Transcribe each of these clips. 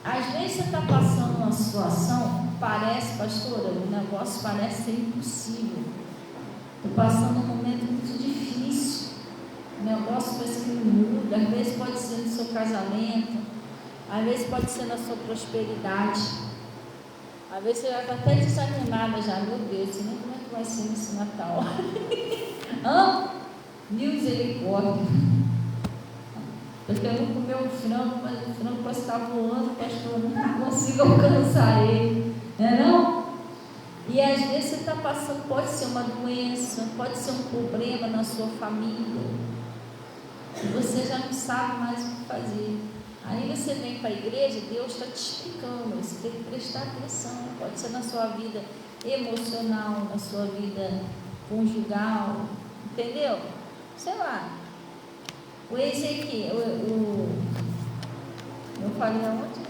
Às vezes você está passando uma situação, parece, pastora, o negócio parece ser impossível. Estou passando um momento muito difícil. O negócio parece que não muda. Às vezes pode ser no seu casamento, às vezes pode ser na sua prosperidade. Às vezes você já está até desanimada já. Meu Deus, sei nem como é que vai ser nesse Natal. Misericórdia. Eu quero comer um frango, mas o frango pode estar voando, pastor, eu não consigo alcançar ele. Não é não? E às vezes você está passando, pode ser uma doença, pode ser um problema na sua família. E você já não sabe mais o que fazer. Aí você vem para a igreja, Deus está te explicando, você tem que prestar atenção. Pode ser na sua vida emocional, na sua vida conjugal, entendeu? Sei lá. O Ezequiel, eu falei aonde?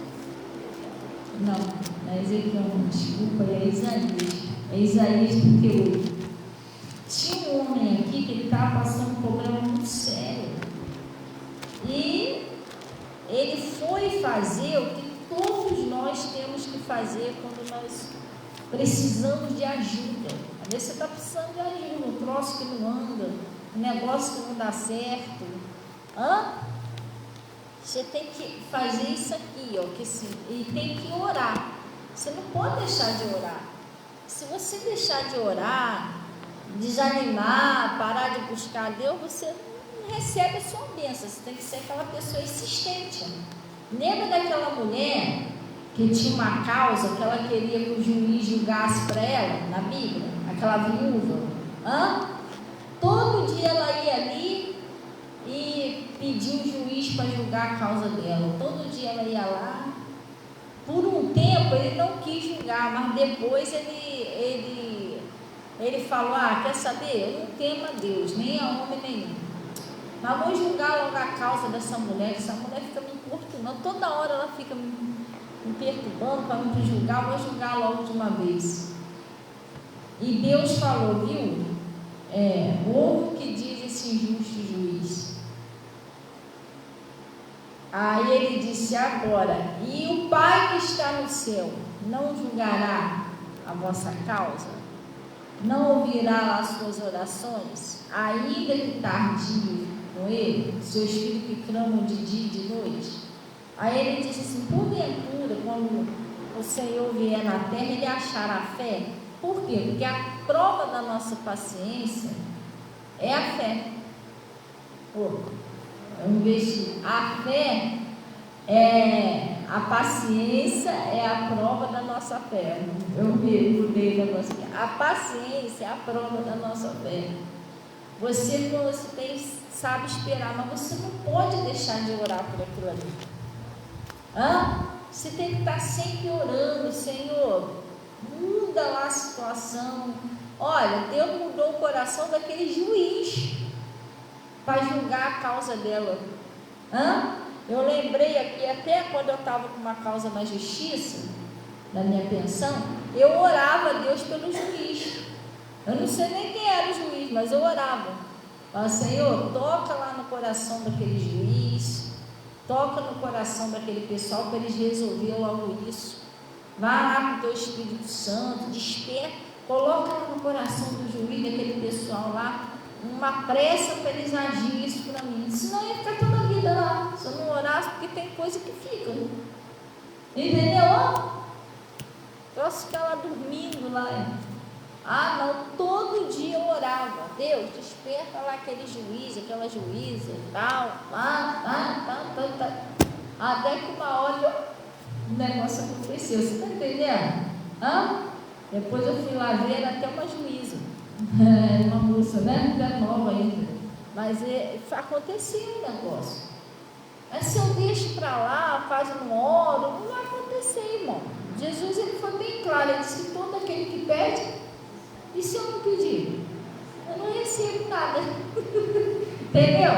Não é Ezequiel, desculpa, é Isaías. É Isaías 38. Tinha um homem aqui que ele estava passando um problema muito sério. E ele foi fazer o que todos nós temos que fazer quando nós precisamos de ajuda. Às vezes você está precisando de ajuda, um troço que não anda, um negócio que não dá certo. Você tem que fazer isso aqui, ó, que sim, e tem que orar. Você não pode deixar de orar. Se você deixar de orar, desanimar, parar de buscar a Deus, você não recebe a sua bênção. Você tem que ser aquela pessoa insistente. Lembra daquela mulher que tinha uma causa que ela queria que o juiz julgasse para ela, na Bíblia? Aquela viúva. Todo dia ela ia ali e pedia o juiz para julgar a causa dela. Todo dia ela ia lá. Por um tempo ele não quis julgar, mas depois ele falou: quer saber? Eu não temo a Deus, nem a homem nenhum, mas vou julgar logo a causa dessa mulher. Essa mulher fica me importunando, toda hora ela fica me perturbando para me julgar, vou julgar logo de uma vez. E Deus falou: viu? Ouve o que diz esse injusto juiz. Aí ele disse: agora, e o Pai que está no céu não julgará a vossa causa? Não ouvirá as suas orações, ainda que tardio com ele, seus filhos que clamam de dia e de noite? Aí ele disse assim: porventura, quando o Senhor vier na terra, ele achará fé? Por quê? Porque a prova da nossa paciência é a fé. A fé a paciência é a prova da nossa fé. Eu mudei o negócio aqui. A paciência é a prova da nossa fé. Você, quando você sabe esperar, mas você não pode deixar de orar por aquilo ali. Você tem que estar sempre orando: Senhor, muda lá a situação. Olha, Deus mudou o coração daquele juiz para julgar a causa dela. Eu lembrei aqui, até quando eu estava com uma causa na justiça, da minha pensão, eu orava a Deus pelo juiz. Eu não sei nem quem era o juiz, mas eu orava. Falava: Senhor, toca lá no coração daquele juiz, toca no coração daquele pessoal para eles resolverem logo isso. Vai lá com o teu Espírito Santo, desperta, coloca lá no coração do juiz, daquele pessoal lá, uma pressa para eles agirem isso para mim. Senão ia ficar toda a vida lá, se eu não orasse, porque tem coisa que fica. Entendeu? Posso ficar lá dormindo lá. Não, todo dia eu orava: Deus, desperta lá aquele juiz, aquela juíza e tal. Até que uma hora o negócio aconteceu. Você está entendendo? Depois eu fui lá ver, era até uma juíza. Uma moça, né? Não é nova ainda. Mas acontecia o negócio. Mas se eu deixo para lá, quase não oro, não vai acontecer, irmão. Jesus, ele foi bem claro. Ele disse que todo aquele que pede, e se eu não pedir? Eu não recebo nada. Entendeu?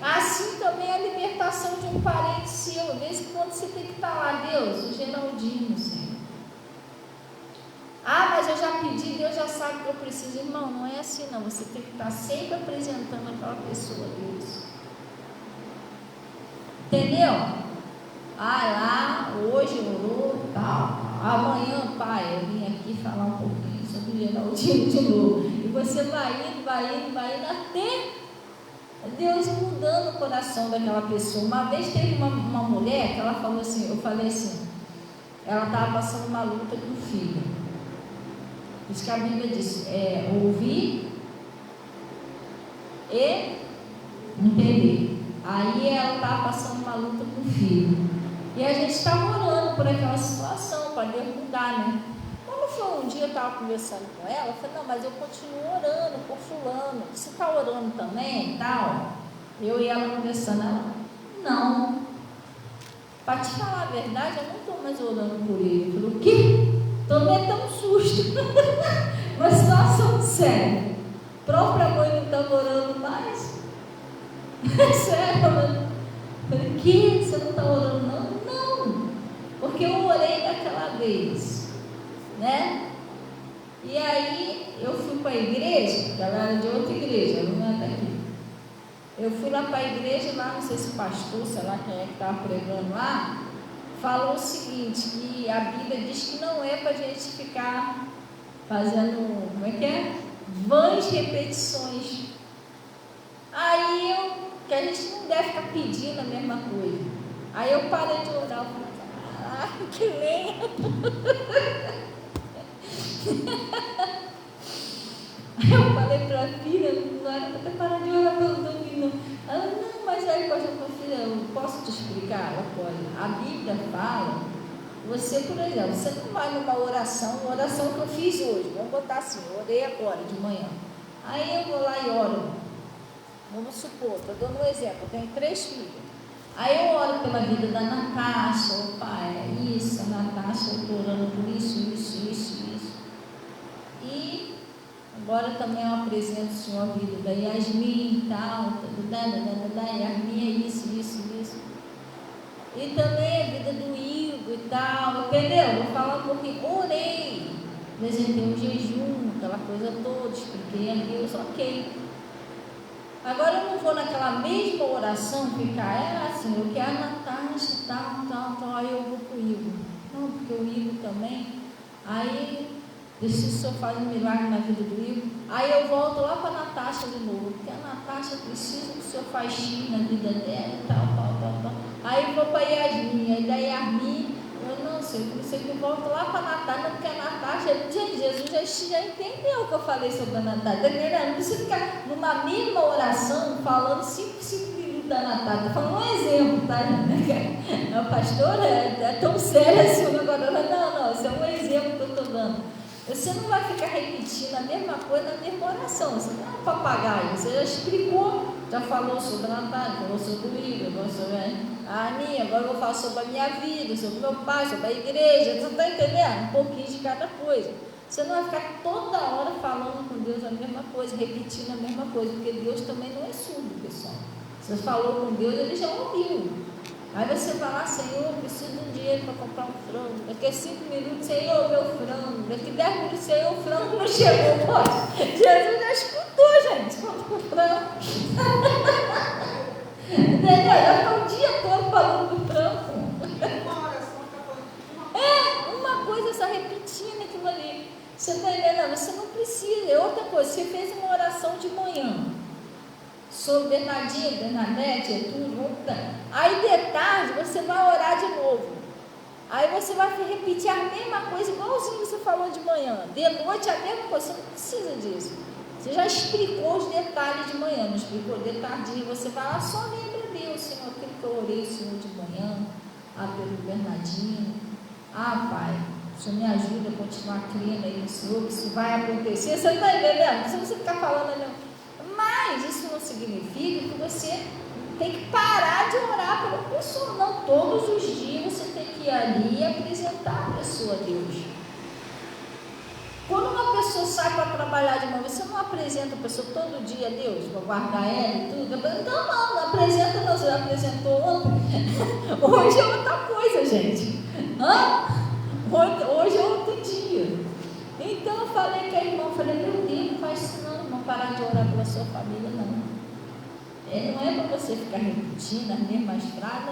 Assim também a libertação de um parente seu. Às vezes, quando você tem que estar lá: Deus, o Geraldinho, Senhor. Mas eu já pedi, Deus já sabe que eu preciso. Irmão, não é assim não. Você tem que estar sempre apresentando aquela pessoa a Deus. Entendeu? Lá, hoje de novo. E você vai indo, até Deus mudando o coração daquela pessoa. Uma vez teve uma mulher que ela falou assim, eu falei assim, ela estava passando uma luta com o filho. Diz que a Bíblia diz, ouvir e entender. Aí ela estava passando uma luta com o filho. E a gente estava orando por aquela situação, para Deus mudar, né? Quando foi um dia, eu estava conversando com ela, eu falei, não, mas eu continuo orando por fulano. Você está orando também e tal? Eu e ela conversando, ela, não. Para te falar a verdade, eu não estou mais orando por ele. Eu falei, o quê? Tomei até um susto. Uma situação séria. A própria mãe não estava orando mais. Sério, eu falei, que? Você não está orando não? Não, porque eu orei daquela vez, né? E aí eu fui para a igreja, que ela era de outra igreja, ela não era daqui. Eu fui lá para a igreja, lá, não sei se o pastor, sei lá quem é que estava pregando lá, falou o seguinte, que a Bíblia diz que não é para a gente ficar fazendo, como é que é? Vãs repetições. Aí que a gente não deve ficar pedindo a mesma coisa. Aí eu parei de orar, eu falei, que lenha. Aí eu falei para a filha, não era para ter parado de orar pelo domingo. Ela, não, mas aí eu falei, filha, eu posso te explicar? Ela pode. A Bíblia fala, você, por exemplo, você não vai numa oração, uma oração que eu fiz hoje, vamos botar assim, eu orei agora de manhã. Aí eu vou lá e oro. Vamos supor, estou dando um exemplo, eu tenho 3 filhos. Aí eu oro pela vida da Natasha, pai, é isso, a Natasha, eu estou orando por isso. E agora também eu apresento o Senhor a vida da Yasmin e tal, Yasmin é isso. E também a vida do Igor e tal, entendeu? Vou falar um pouquinho, orei, apresentei um jejum, aquela coisa toda, expliquei a Deus, ok. Agora eu não vou naquela mesma oração ficar, assim, eu quero a Natasha, tal, aí eu vou para o Igor. Não, porque o Igor também, aí, deixa o Senhor fazer um milagre na vida do Igor. Aí eu volto lá para a Natasha de novo, porque a Natasha precisa que o Senhor faz X na vida dela e tal. Aí eu vou para a Yasmin, aí da Yasmin, eu não sei, por isso que eu volto lá para a Natasha, porque a Natasha, Jesus já entendeu o que eu falei sobre a Natasha, não precisa ficar numa mesma oração falando 5 minutos da Natasha, estou falando um exemplo, tá? A pastora é tão séria assim, agora, não, isso é um exemplo que eu estou dando. Você não vai ficar repetindo a mesma coisa na mesma oração, você não é um papagaio, você já explicou, já falou sobre a Natália, falou sobre o Igor, falou sobre a minha, agora eu vou falar sobre a minha vida, sobre o meu pai, sobre a igreja, você está entendendo? Um pouquinho de cada coisa. Você não vai ficar toda hora falando com Deus a mesma coisa, repetindo a mesma coisa, porque Deus também não é surdo, pessoal. Você falou com Deus, ele já ouviu. Aí você vai lá, Senhor, eu preciso de um dinheiro para comprar um frango. Daqui a 5 minutos, Senhor, meu frango. Daqui 10 minutos, Senhor, o frango não chegou. Pô, Jesus já escutou, gente, o frango. Entendeu? Já está o dia todo falando do frango. Uma coisa só repetindo aquilo ali. Você está entendendo? Você não precisa. Outra coisa, você fez uma oração de manhã sobre Bernadinha, Bernadette, tudo. Aí de tarde você vai orar de novo. Aí você vai repetir a mesma coisa, igualzinho você falou de manhã. De noite a mesma coisa, você não precisa disso. Você já explicou os detalhes de manhã, não explicou de tarde. Você vai lá, só lembra Deus, Senhor, aquilo que eu orei, Senhor, de manhã, pelo Bernadinho. Pai, o Senhor me ajuda a continuar crendo aí no Senhor, que isso vai acontecer. Você está entendendo? Não precisa você ficar falando, não. Mas isso não significa que você tem que parar de orar pela pessoa. Não, todos os dias você tem que ir ali e apresentar a pessoa a Deus. Quando uma pessoa sai para trabalhar de manhã, você não apresenta a pessoa todo dia a Deus, para guardar ela e tudo? Então não apresenta, não, você já apresentou ontem. Hoje é outra coisa, gente. Hoje é outro dia. Então eu falei com a irmã, meu Deus, não faz isso não parar de orar pela sua família, não. Não é para você ficar repetindo as mesmas frases,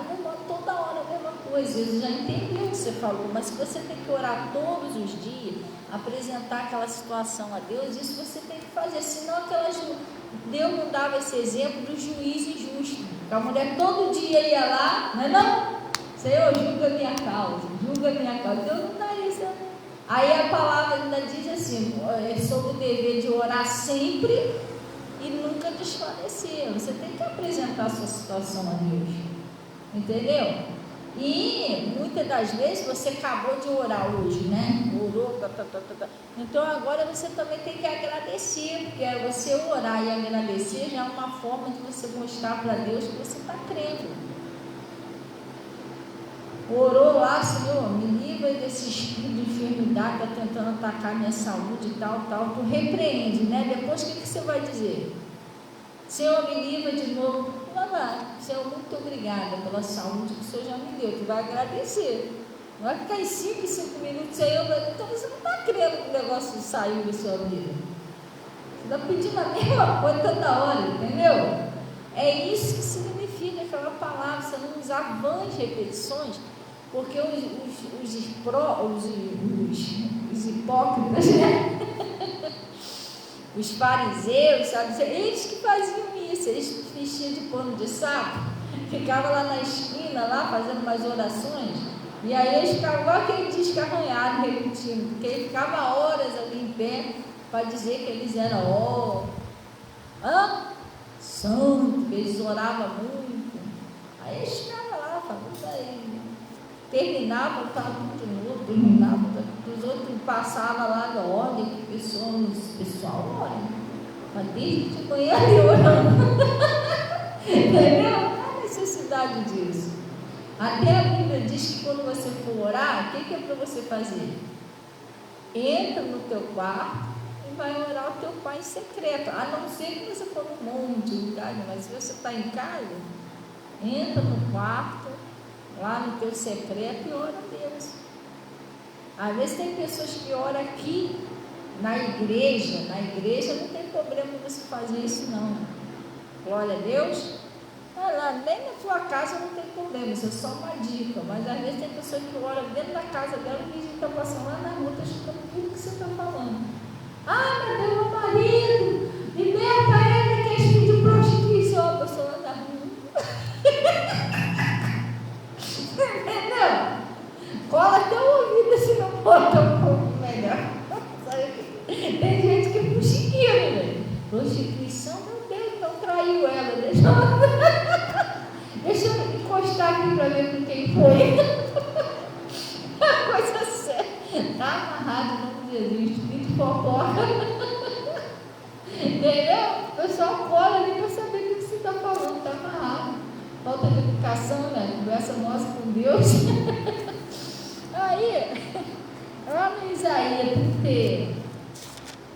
toda hora a mesma coisa. Moisés já entendeu o que você falou, mas se você tem que orar todos os dias, apresentar aquela situação a Deus, isso você tem que fazer, senão Deus não dava esse exemplo do juiz injusto, que a mulher todo dia ia lá, não é não? Senhor, julga minha causa, Deus não dá isso. Aí a palavra ainda diz assim, é sobre o dever de orar sempre e nunca desfalecer. Você tem que apresentar a sua situação a Deus, entendeu? E muitas das vezes você acabou de orar hoje, né? Orou, Então agora você também tem que agradecer, porque você orar e agradecer já é uma forma de você mostrar para Deus que você está crendo. Orou lá, Senhor, me livra desse espírito de enfermidade, está tentando atacar minha saúde e tal. Tu repreende, né? Depois o que você vai dizer? Senhor, me livra de novo. Vai. Senhor, muito obrigada pela saúde que o Senhor já me deu. Tu vai agradecer. Não vai ficar em 5 minutos, Senhor, então você não está crendo que o negócio saiu da sua vida. Você está pedindo a mesma coisa toda hora, entendeu? É isso que significa aquela palavra. Você não usar vãs repetições, porque os hipócritas, né? Os fariseus, sabe? Eles que faziam isso, eles vestiam de pano de saco, ficavam lá na esquina, lá fazendo umas orações, e aí eles ficavam igual aquele disco arranhado, repetindo, porque ele ficava horas ali em pé, para dizer que eles eram santo, que eles oravam muito. Aí eles ficavam lá, falando aí, terminavam, estava de novo, terminavam, os outros passavam lá, olha que pessoal, olha, mas desde de manhã eu orando, entendeu? Não há necessidade disso. Até a Bíblia diz que quando você for orar, o que é para você fazer? Entra no teu quarto e vai orar o teu Pai em secreto, a não ser que você for num monte de lugar, mas se você está em casa, entra no quarto, lá no teu secreto, e ora a Deus. Às vezes tem pessoas que oram aqui na igreja não tem problema você fazer isso não, glória a Deus. Lá, nem na tua casa não tem problema, isso é só uma dica, mas às vezes tem pessoas que oram dentro da casa dela e está passando lá na rua, está escutando tudo que você está falando. Meu Deus, meu marido, liberta ele, que é espírito de prostituição, a pessoa lá na rua. Entendeu? Cola até o ouvido assim no bota um pouco melhor. Tem gente que é puxiquinha, velho. Prostituição, meu Deus, então traiu ela. Deixa eu encostar aqui para ver com quem foi. Coisa séria. Está amarrado em nome de Jesus, espírito fofoca. Entendeu? O pessoal cola ali para saber o que você está falando, está amarrado. Falta de educação, né? Conversa nossa com Deus. Aí, lá no Isaías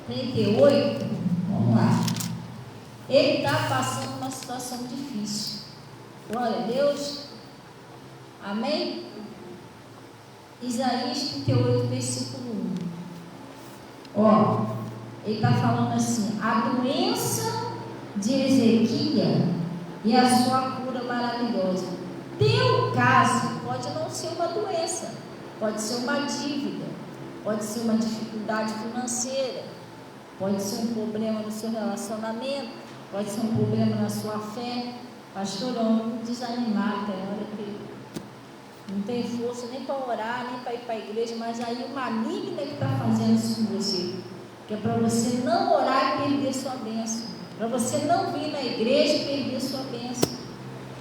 38, vamos lá. Ele está passando uma situação difícil. Glória a Deus. Amém? Isaías 38, versículo 1. Ele está falando assim: a doença de Ezequias e a sua cura maravilhosa. Teu caso pode não ser uma doença, pode ser uma dívida, pode ser uma dificuldade financeira, pode ser um problema no seu relacionamento, pode ser um problema na sua fé. Pastor, eu ando desanimado, tem hora que não tem força nem para orar, nem para ir para a igreja, mas aí o maligno é que está fazendo isso com você, que é para você não orar e perder sua bênção, para você não vir na igreja e perder sua bênção.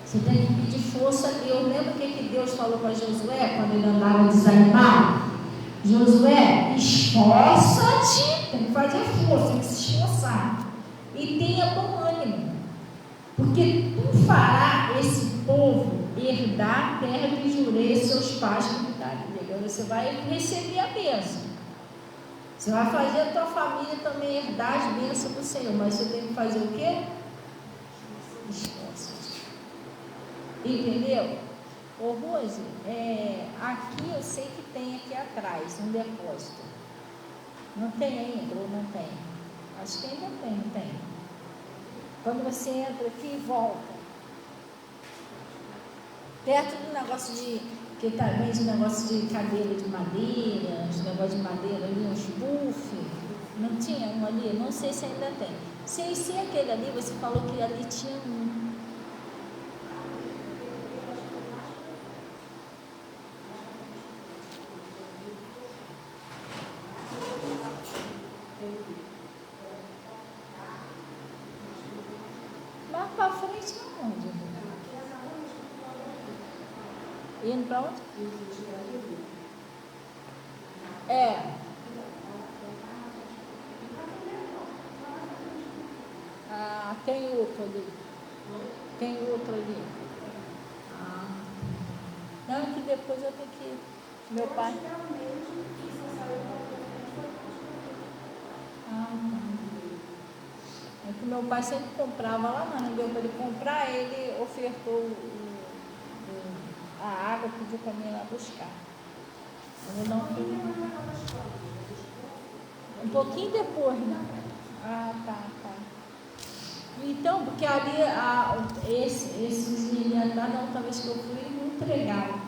Você tem que pedir força a Deus. Lembra o que Deus falou para Josué quando ele andava desanimado? Josué, esforça-te, tem que fazer força, tem que se esforçar, e tenha bom ânimo, porque tu farás esse povo herdar a terra que jurei seus pais que me dariam. Você vai receber a bênção, você vai fazer a tua família também herdar as bênçãos do Senhor, mas você tem que fazer o quê? Esforça-te. Entendeu? Ô Rose, aqui eu sei que tem aqui atrás um depósito. Não tem ainda ou não tem? Acho que ainda tem, não tem? Quando você entra aqui e volta. Perto do negócio que também de negócio de cadeira de madeira, de negócio de madeira ali, uns puff. Não tinha um ali? Não sei se ainda tem. Sem ser aquele ali, você falou que ali tinha um. Mas para frente aonde? Indo para onde? É. Ah, tem outro ali. Tem outro ali. Ah. Não, que depois eu tenho que. Meu pai. Ah, é que meu pai sempre comprava lá, mas não deu para ele comprar, ele ofertou a água, pediu para mim ir lá buscar. Eu não fui. Um pouquinho depois, né? Ah, tá. Então, porque ali esses meninos lá, da outra vez que eu fui, eles não entregavam.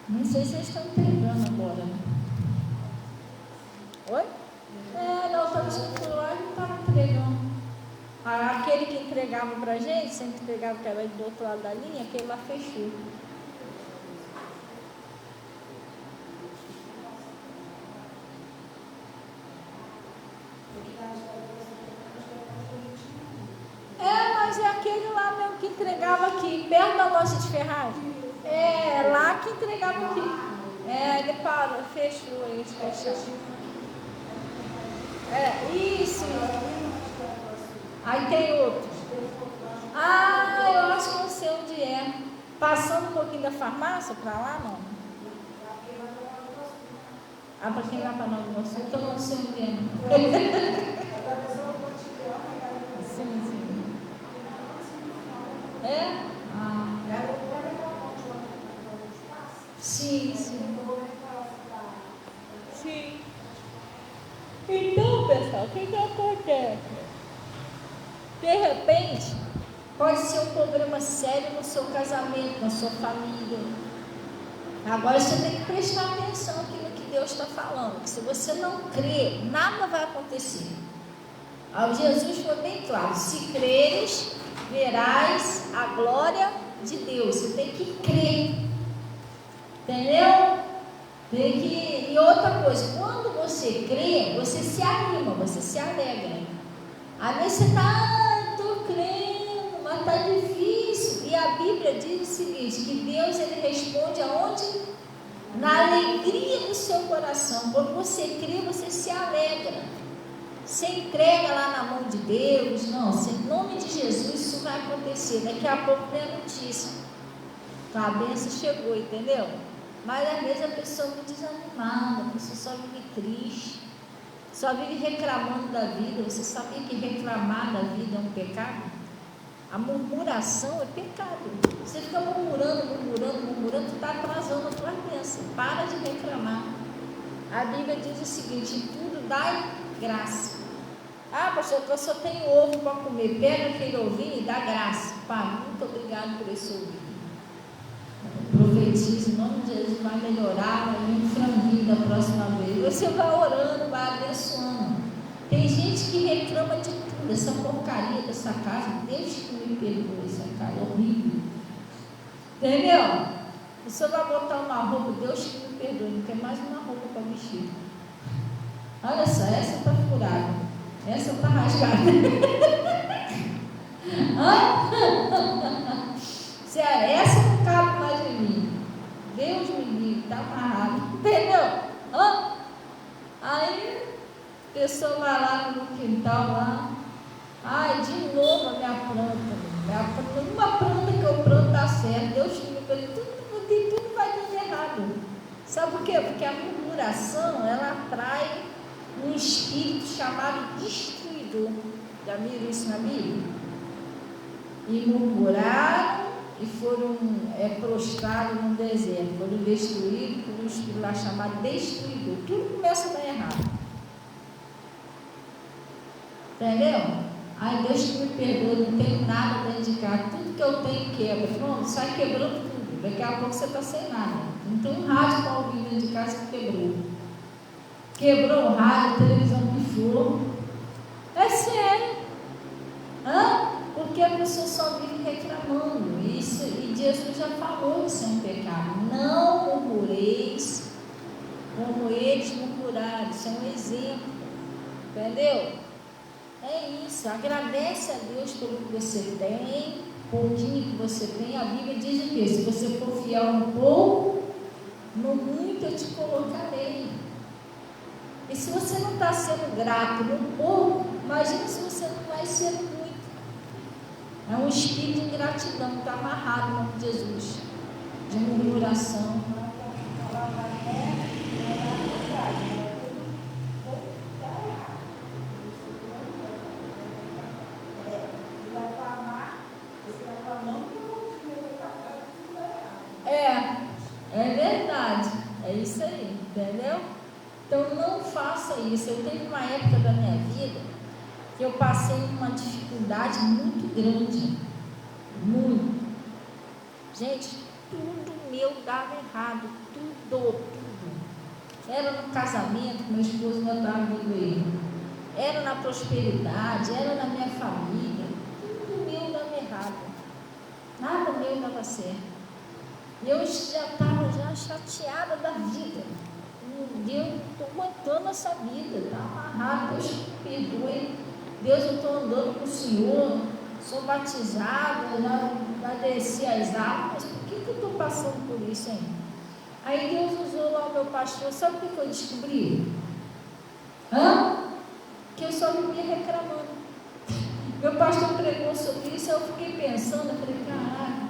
Não sei se eles estão entregando agora. Né? Oi? Da outra vez que eu fui lá, eles não estavam entregando. Aquele que entregava pra gente, sempre entregava que era do outro lado da linha, aquele lá fechou. Mas é aquele lá mesmo que entregava aqui, perto da loja de ferragem. É lá que entregava aqui. Ele parou, fechou, eles fecharam. Isso. Aí tem outro. Eu acho que não sei onde é. Passando um pouquinho da farmácia para lá, não? Para quem vai para Nova Iguaçu, então não sei onde é. Sim. Sim. Então, pessoal, o que acontece? De repente, pode ser um problema sério no seu casamento, na sua família. Agora você tem que prestar atenção aqui no que Deus está falando. Que se você não crer, nada vai acontecer. Jesus foi bem claro: se creres, verás a glória de Deus. Você tem que crer. Entendeu? E outra coisa, quando você crê, você se anima, você se alegra. Às vezes você está, estou crendo, mas está difícil. E a Bíblia diz o seguinte, que Deus ele responde aonde? Na alegria do seu coração. Quando você crê, você se alegra. Você entrega lá na mão de Deus. Não, em nome de Jesus isso vai acontecer. Daqui a pouco tem a notícia. Então, a bênção chegou, entendeu? Mas às vezes a pessoa é muito desanimada, a pessoa só vive triste, só vive reclamando da vida. Você sabia que reclamar da vida é um pecado? A murmuração é pecado. Você fica murmurando, tu está atrasando a tua bênção. Para de reclamar. A Bíblia diz o seguinte: tudo dá graça. Pastor, eu só tenho ovo para comer. Pega aquele ovinho e dá graça. Pai, muito obrigado por esse ovinho. Profetiza, em nome de Jesus, vai melhorar, vai vir um franguinho da próxima vez. Você vai orando, vai abençoando. Tem gente que reclama de tudo, essa porcaria dessa casa. Deus que me perdoe, essa casa é horrível. Entendeu? Você vai botar uma roupa, Deus que me perdoe, não tem mais uma roupa para vestir. Olha só, essa está furada, essa está rasgada. Essa não cabe mais em mim. Deus me livre, está amarrado. Entendeu? Aí a pessoa vai lá no quintal lá. De novo a minha planta. Uma planta que eu planto dá certo. Deus me livre, tudo vai dando errado. Sabe por quê? Porque a murmuração ela atrai um espírito chamado destruidor. Já viram isso na Bíblia? E murmuraram e foram prostrados no deserto, foram destruídos por um espírito lá chamado destruidor. Tudo começa a dar errado. Entendeu? Deus que me perdoe, não tenho nada dentro de casa, tudo que eu tenho quebra. Pronto, sai quebrando tudo. Daqui a pouco você está sem nada. Não tem um rádio para ouvir dentro de casa que quebrou. Quebrou o rádio, a televisão pifou. É sério. Porque a pessoa só vive reclamando. Isso, e Jesus já falou, isso é um pecado. Não murmureis como eles murmuraram. Isso é um exemplo. Entendeu? É isso. Agradece a Deus pelo que você tem, pouquinho que você tem. A Bíblia diz o quê? Se você for fiel no pouco, no muito eu te colocarei. E se você não está sendo grato no pouco, imagina se você não vai ser no muito. É um espírito de ingratidão que está amarrado no nome de Jesus, de murmuração. É verdade, é isso aí, entendeu? Então não faça isso. Eu teve uma época da minha vida que eu passei uma dificuldade muito grande, muito. Gente, tudo meu dava errado, tudo. Era no casamento, meu esposo não estava vendo ele. Era na prosperidade, era na minha família, tudo meu dava errado. Nada meu dava certo. E eu já estava chateada da vida. Deus, estou aguentando essa vida, está amarrado, Deus perdoe. Deus, eu estou andando com o Senhor, sou batizada, já desci as águas, por que eu estou passando por isso ainda? Aí Deus usou lá o meu pastor, sabe o que eu descobri? Que eu só vivia reclamando. Meu pastor pregou sobre isso, eu fiquei pensando, eu falei, caraca,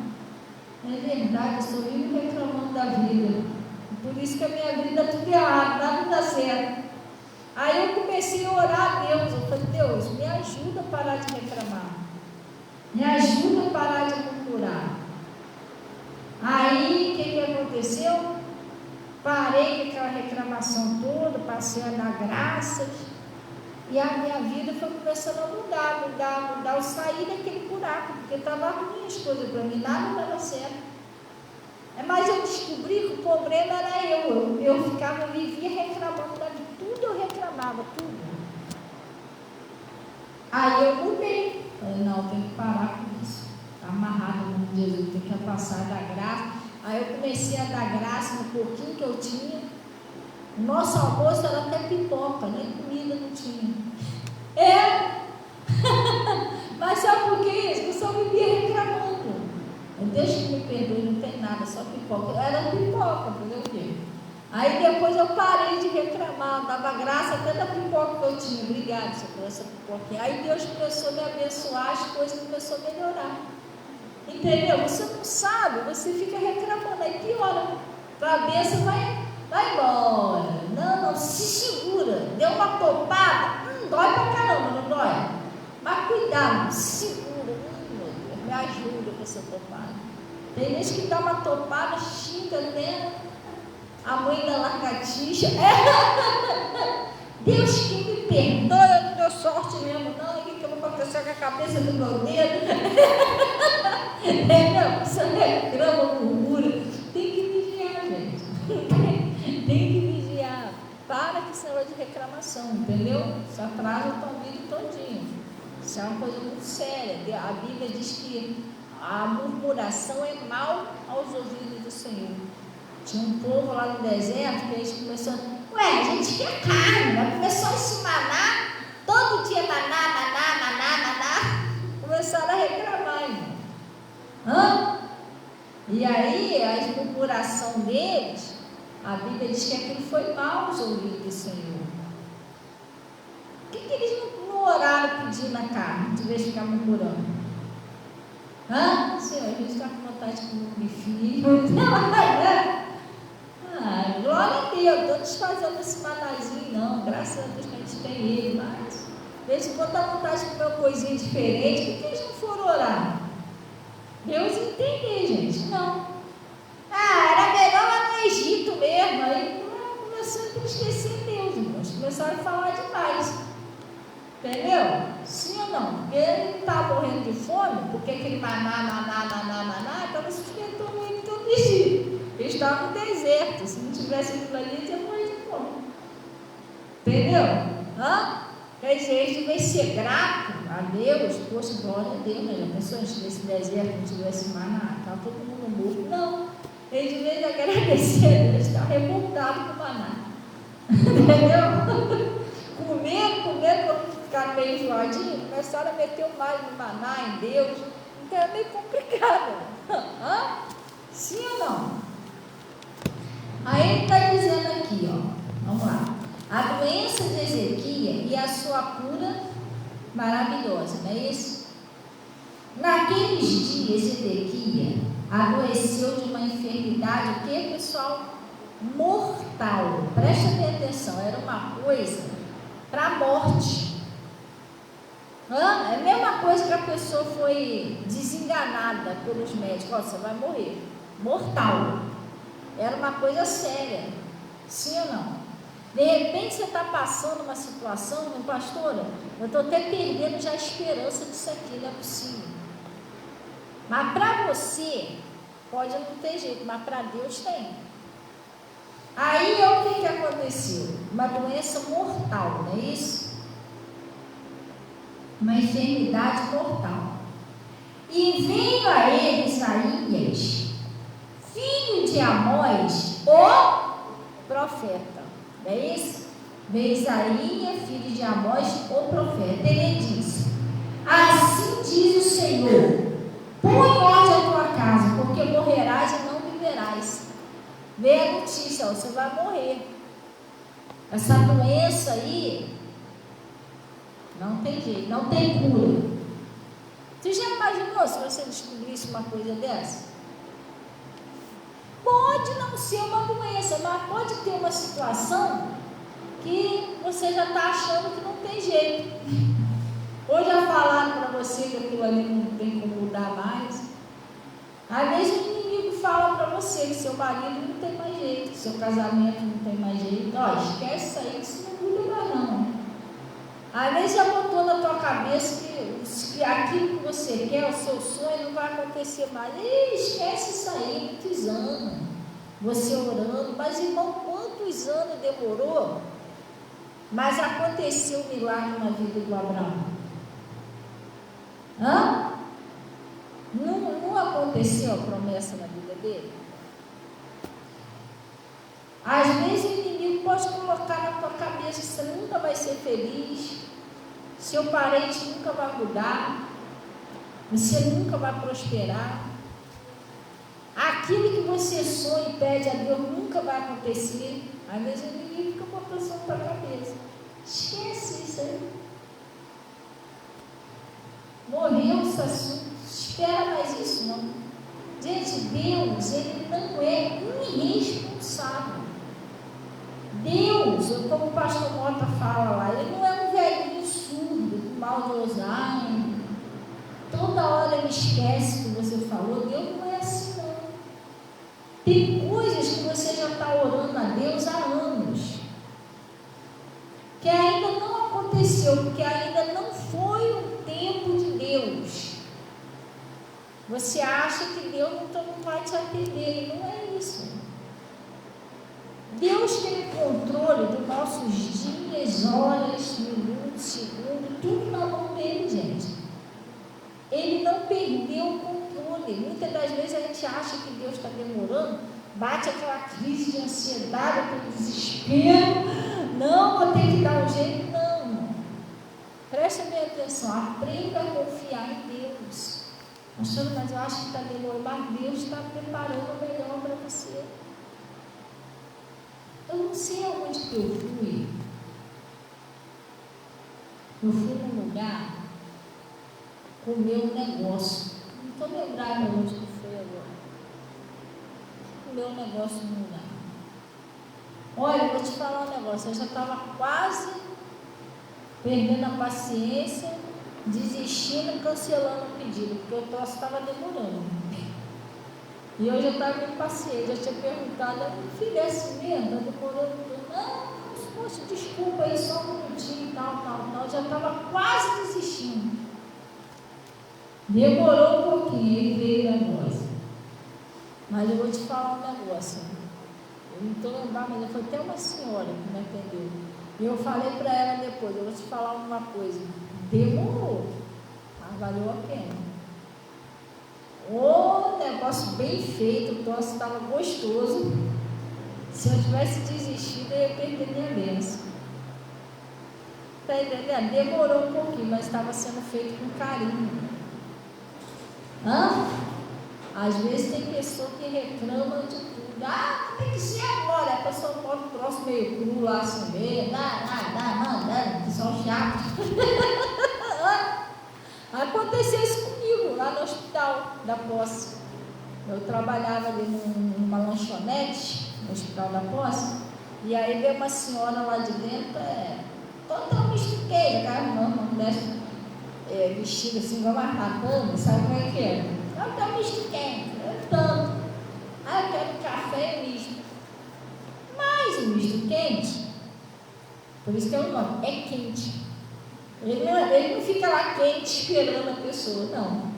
é verdade, eu só vivo reclamando da vida. Por isso que a minha vida é tudo errado, nada dá certo. Aí eu comecei a orar a Deus. Eu falei, Deus, me ajuda a parar de reclamar. Me ajuda a parar de murmurar. Aí, o que aconteceu? Parei com aquela reclamação toda, passei a dar graças. E a minha vida foi começando a mudar. Eu saí daquele buraco, porque estava ruim as coisas para mim, nada dava certo. Mas eu descobri que o problema era eu vivia reclamando de tudo, eu reclamava, tudo. Aí eu mudei, falei, não, eu tenho que parar com isso, está amarrado no nome de Jesus, tem que passar a dar graça. Aí eu comecei a dar graça no pouquinho que eu tinha. Nosso almoço era até pipoca, nem comida não tinha. Mas sabe por que isso? Eu só vivia reclamando. Deus que me perdoe, não tem nada, só pipoca. Era pipoca, fazer o quê? Aí depois eu parei de reclamar, dava graça até da pipoca que eu tinha. Obrigada, Senhor, por essa pipoquinha. Aí Deus começou a me abençoar, as coisas começaram a melhorar. Entendeu? Você não sabe, você fica reclamando, aí piora. A bênção vai embora. Não, se segura. Deu uma topada, dói pra caramba, não dói? Mas cuidado, se segura. Me ajuda com essa topada. Tem gente que dá uma topada, xinga, né? A mãe da lagartixa. Deus que me perdoe, eu não deu sorte mesmo, não. O que eu vou acontecer com a cabeça do meu dedo? Entendeu? Você reclama, murmura. Tem que vigiar, gente. Tem que vigiar. Para com esse negócio de reclamação, entendeu? Isso atrasa a tua vida todinha. Isso é uma coisa muito séria. A Bíblia diz que a murmuração é mal aos ouvidos do Senhor. Tinha um povo lá no deserto que eles começaram, a gente quer carne, vai começar a se maná, todo dia maná. Começaram a reclamar, irmão. E aí, a murmuração deles, a Bíblia diz que aquilo foi mal aos ouvidos do Senhor. Por que eles não oraram pedindo a carne, de vez de ficar murmurando? Senhor, a gente está com vontade de comer bifinho. Glória a Deus, estou desfazendo esse manazinho, não. Graças a Deus que a gente tem ele, mas eles vão dar vontade de comer uma coisinha diferente. Por que eles não foram orar? Deus entender, gente. Não. Era melhor lá no Egito mesmo. Aí começou a entristecer Deus, irmãos. Começaram a falar demais. Entendeu? Sim ou não? Porque ele está morrendo de fome, porque aquele maná, estava sustentando ele todo dirigir. Eles estavam no deserto. Se não tivesse aquilo ali, eles iam morrer de fome. Entendeu? Eles devem ser gratos a Deus. Poxa, glória a Deus, né? Já pensou se nesse deserto não tivesse maná? Estava todo mundo morto. Não. Eles devem agradecer a Deus. Estavam revoltados com o maná. Entendeu? Comer, ficaram meio enjoadinhos, começaram a meter o mais no maná em Deus. Então é meio complicado. Sim ou não? Aí ele está dizendo aqui, vamos lá. A doença de Ezequias e a sua cura maravilhosa, não é isso? Naqueles dias, Ezequias adoeceu de uma enfermidade, o que, pessoal? Mortal. Presta bem atenção, era uma coisa para a morte. É a mesma coisa que a pessoa foi desenganada pelos médicos. Você vai morrer. Mortal. Era uma coisa séria. Sim ou não? De repente você está passando uma situação, pastora, eu estou até perdendo já a esperança disso aqui, não é possível. Mas para você, pode não ter jeito, mas para Deus tem. Aí o que aconteceu? Uma doença mortal, não é isso? Uma enfermidade mortal. E veio a ele Isaías, filho de Amós, o profeta. Não é isso? Veio Isaías, filho de Amós, o profeta. Ele disse: assim diz o Senhor: põe em ordem a tua casa, porque morrerás e não viverás. Vê a notícia, você vai morrer. Essa doença aí não tem jeito, não tem cura. Você já imaginou se você descobrisse uma coisa dessa? Pode não ser uma doença, mas pode ter uma situação que você já está achando que não tem jeito. Ou já falaram para você que aquilo ali não tem como mudar mais. Às vezes o inimigo fala para você que seu marido não tem mais jeito, que seu casamento não tem mais jeito. Esquece isso aí, que isso não muda mais não. Às vezes já botou na tua cabeça que aquilo que você quer, o seu sonho, não vai acontecer mais. Esquece isso aí, muitos anos. Você orando, mas irmão, quantos anos demorou? Mas aconteceu um milagre na vida do Abraão. Não aconteceu a promessa na vida dele? Às vezes o inimigo pode colocar na tua cabeça que você nunca vai ser feliz, seu parente nunca vai mudar, você nunca vai prosperar, aquilo que você sonha e pede a Deus nunca vai acontecer. Às vezes o inimigo fica botando isso na tua cabeça. Esquece isso aí. Morreu esse assunto. Espera mais isso não. Gente, Deus, Ele não é irresponsável. Deus, como o pastor Mota fala lá, Ele não é um velhinho surdo, com mal de Alzheimer. Toda hora Ele esquece o que você falou. Deus não é assim não. Tem coisas que você já está orando a Deus há anos, que ainda não aconteceu, porque ainda não foi o tempo de Deus. Você acha que Deus não vai te atender, e não é isso. Deus tem o controle dos nossos dias, horas, minutos, segundos, tudo na mão dele, gente. Ele não perdeu o controle. Muitas das vezes a gente acha que Deus está demorando, bate aquela crise de ansiedade, aquele desespero. Não, vou ter que dar um jeito. Não. Preste bem atenção, aprenda a confiar em Deus. Achando, mas eu acho que está demorando, mas Deus está preparando o melhor para você. Eu não sei aonde que eu fui. Eu fui num lugar comer um negócio. Não estou lembrada onde que foi agora. Comer um negócio num lugar. Olha, eu vou te falar um negócio. Eu já estava quase perdendo a paciência, desistindo e cancelando o pedido, porque o troço estava demorando. E eu já estava impaciente, já tinha perguntado, eu filho, é assim mesmo? Está demorando? Não, poxa, desculpa aí, só um minutinho, tal. Já estava quase desistindo. Demorou um pouquinho, ele veio a nós. Mas eu vou te falar um negócio. Eu não estou lembrando, mas foi até uma senhora que me atendeu. E eu falei para ela depois, eu vou te falar uma coisa. Demorou, mas valeu a pena. O negócio bem feito, o troço estava gostoso. Se eu tivesse desistido, eu ia perder minha bênção. Está entendendo? Demorou um pouquinho, mas estava sendo feito com carinho. Às vezes tem pessoa que reclama de tudo. Tem que ser agora. A pessoa bota o troço meio cru lá assim mesmo. Não, pessoal chato. Aconteceu isso comigo lá no hospital da Posse. Eu trabalhava ali numa lanchonete no hospital da Posse. E aí veio uma senhora lá de dentro, toda misto queijo, uma mulher vestida assim, igual uma ratana, sabe como é que é? Eu tenho misto quente, eu tanto. Eu quero café e misto. Mas o misto quente, por isso que é o nome, é quente. Ele não fica lá quente esperando a pessoa, não.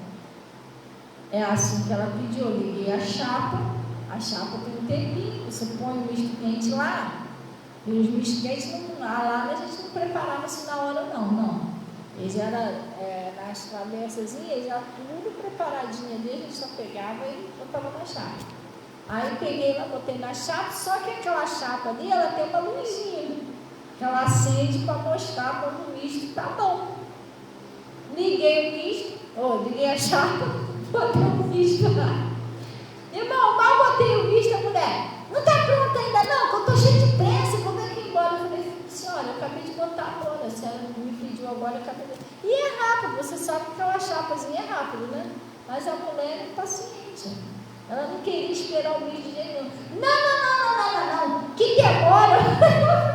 É assim que ela pediu. Eu liguei a chapa tem um tempinho, você põe o misto quente lá. E os mistos quentes lá a gente não preparava assim na hora, não. Eles eram nas travessas, eles eram tudo preparadinho ali, a gente só pegava e botava na chapa. Aí peguei lá, botei na chapa, só que aquela chapa ali, ela tem uma luzinha que ela acende para mostrar quando o misto está bom. Liguei o misto, liguei a chapa, botei o misto lá. Irmão, mal botei o misto, a mulher, não está pronto ainda não, que eu estou cheio de pressa, quando é que ir embora? Eu falei, senhora, eu acabei de botar agora, a senhora me pediu agora, eu acabei de... E é rápido, você sabe que aquela chapazinha é rápido, né? Mas a mulher é impaciente. Ela não queria esperar o misto de jeito nenhum. Não, que demora.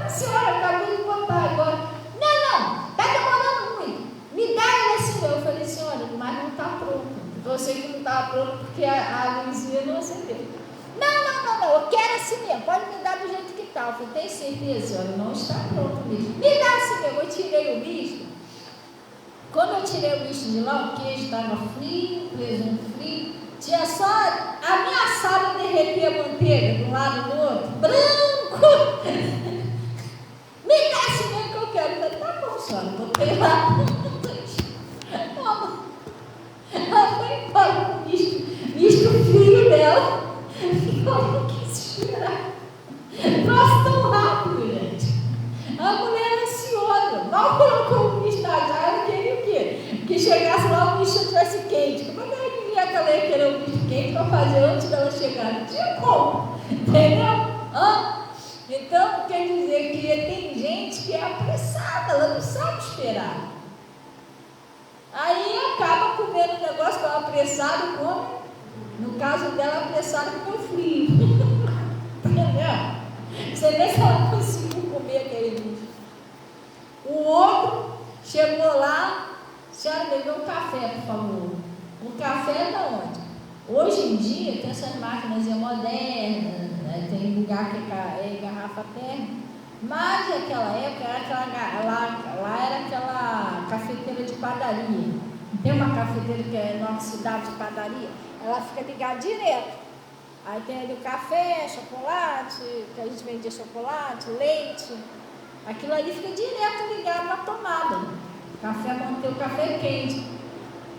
Senhora, eu acabei de botar agora. Não, está demorando muito. Me dá ele assim. Eu falei, senhora, mas não está pronto. Você que não estava pronto porque a luzinha não acendeu. Não, eu quero assim mesmo. Pode me dar do jeito que está. Eu falei, tem certeza, senhora? Não está pronto mesmo. Me dá assim mesmo. Eu tirei o misto. Quando eu tirei o misto de lá, o queijo estava frio, o presunto frio. Tinha só ameaçado derreter a manteiga de um lado e do outro. Branco! Me dá assim mesmo que eu quero. Eu falei, tá bom, senhora. Botei lá. Ela foi embora com o misto frio dela. E eu não quis esperar. Nossa, tão rápido, gente. A mulher ansiosa. Mal colocou o misto na jarra, ela queria o quê? Que chegasse lá o misto estivesse quente. Como é que ela queria que ela ia querer o misto quente para fazer antes dela chegar? Não tinha como. Entendeu? Então, quer dizer que tem gente que é apressada, ela não sabe esperar. Aí acaba comendo o negócio que ela apressada, come. No caso dela, apressada com o frio. Entendeu? Você vê se ela conseguiu comer aquele bicho. O outro chegou lá, senhora, bebeu um café, por favor. Um café da onde? Hoje em dia tem essas máquinas modernas, né? Tem lugar que é garrafa térmica. Mas naquela época lá era aquela cafeteira de padaria. Tem uma cafeteira que é inoxidável de padaria, ela fica ligada direto. Aí tem ali o café, chocolate, que a gente vendia chocolate, leite. Aquilo ali fica direto ligado na tomada. Café, manter o café quente.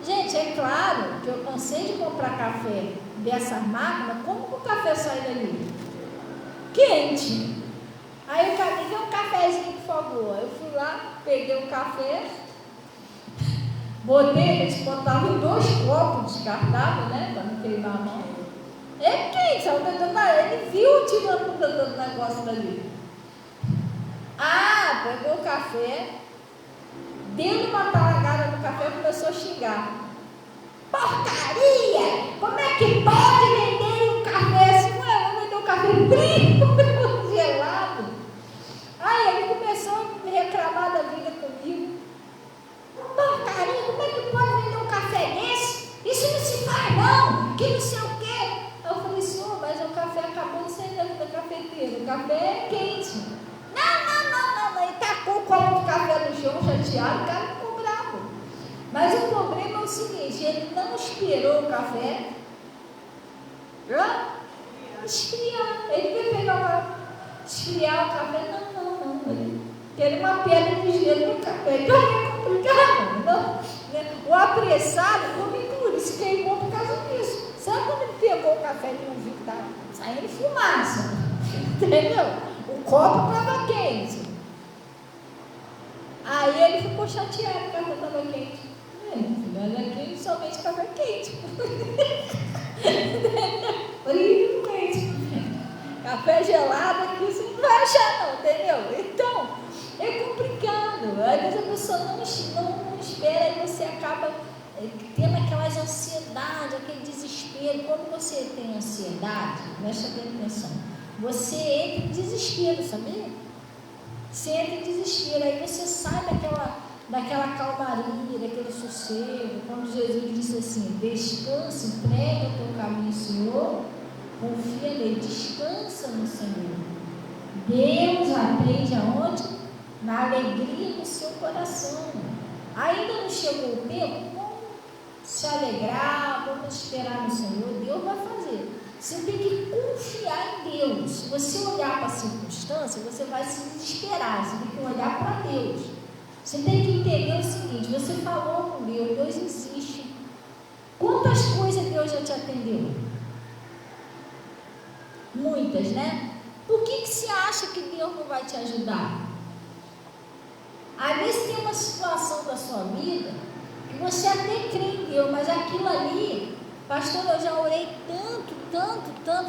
Gente, é claro que eu cansei de comprar café dessa máquina. Como que o café sai dali? Quente. Aí eu falei, dê um cafezinho, por favor. Eu fui lá, peguei o café, botei, eles botavam em 2 copos descartáveis, né? Para não queimar a mão. É quente, ele viu tirando o negócio dali. Pegou o café, deu uma talagada no café e começou a xingar. Porcaria! Como é que pode vender um café assim? Ué, vou vender um café frio, gelado. Aí ele começou a reclamar da vida comigo. Porcaria, como é que pode vender um café desse? Isso não se faz não, que não sei o quê. Eu falei, senhor, mas o café acabou de sair da cafeteira, o café é quente. Não. Ele tacou o copo de café no chão, chateado, o cara ficou bravo. Mas o problema é o seguinte, ele não esperou o café esfriar. Ele veio esfriar o café. Não. Ele queria uma pedra de gelo no café. Então é complicado. Não. O apressado come tudo, se queimou por causa disso. Sabe quando ele pegou o café e não viu que estava saindo fumaça? Entendeu? O copo estava quente. Aí ele ficou chateado que o café estava quente. Olha aqui, somente café quente. Frio quente. Café gelado aqui você não vai achar não, entendeu? Então, é complicado. Às vezes a pessoa não espera e você acaba tendo aquelas ansiedades, aquele desespero. Quando você tem ansiedade, presta bem atenção, você entra em desespero, sabia? Você entra em desespero, aí você sai daquela calmaria, daquele sossego. Quando Jesus disse assim: descanse, pregue o teu caminho, Senhor, confia nele, descansa no Senhor. Deus atende aonde? Na alegria do seu coração. Ainda não chegou o tempo? Vamos se alegrar, vamos esperar no Senhor. Deus vai fazer. Você tem que confiar em Deus. Se você olhar para a circunstância, você vai se desesperar. Você tem que olhar para Deus. Você tem que entender o seguinte: você falou com Deus, Deus existe. Quantas coisas Deus já te atendeu? Muitas, né? Por que você acha que Deus não vai te ajudar? Às vezes tem uma situação da sua vida que você até crê em Deus, mas aquilo ali, pastor, eu já orei tanto,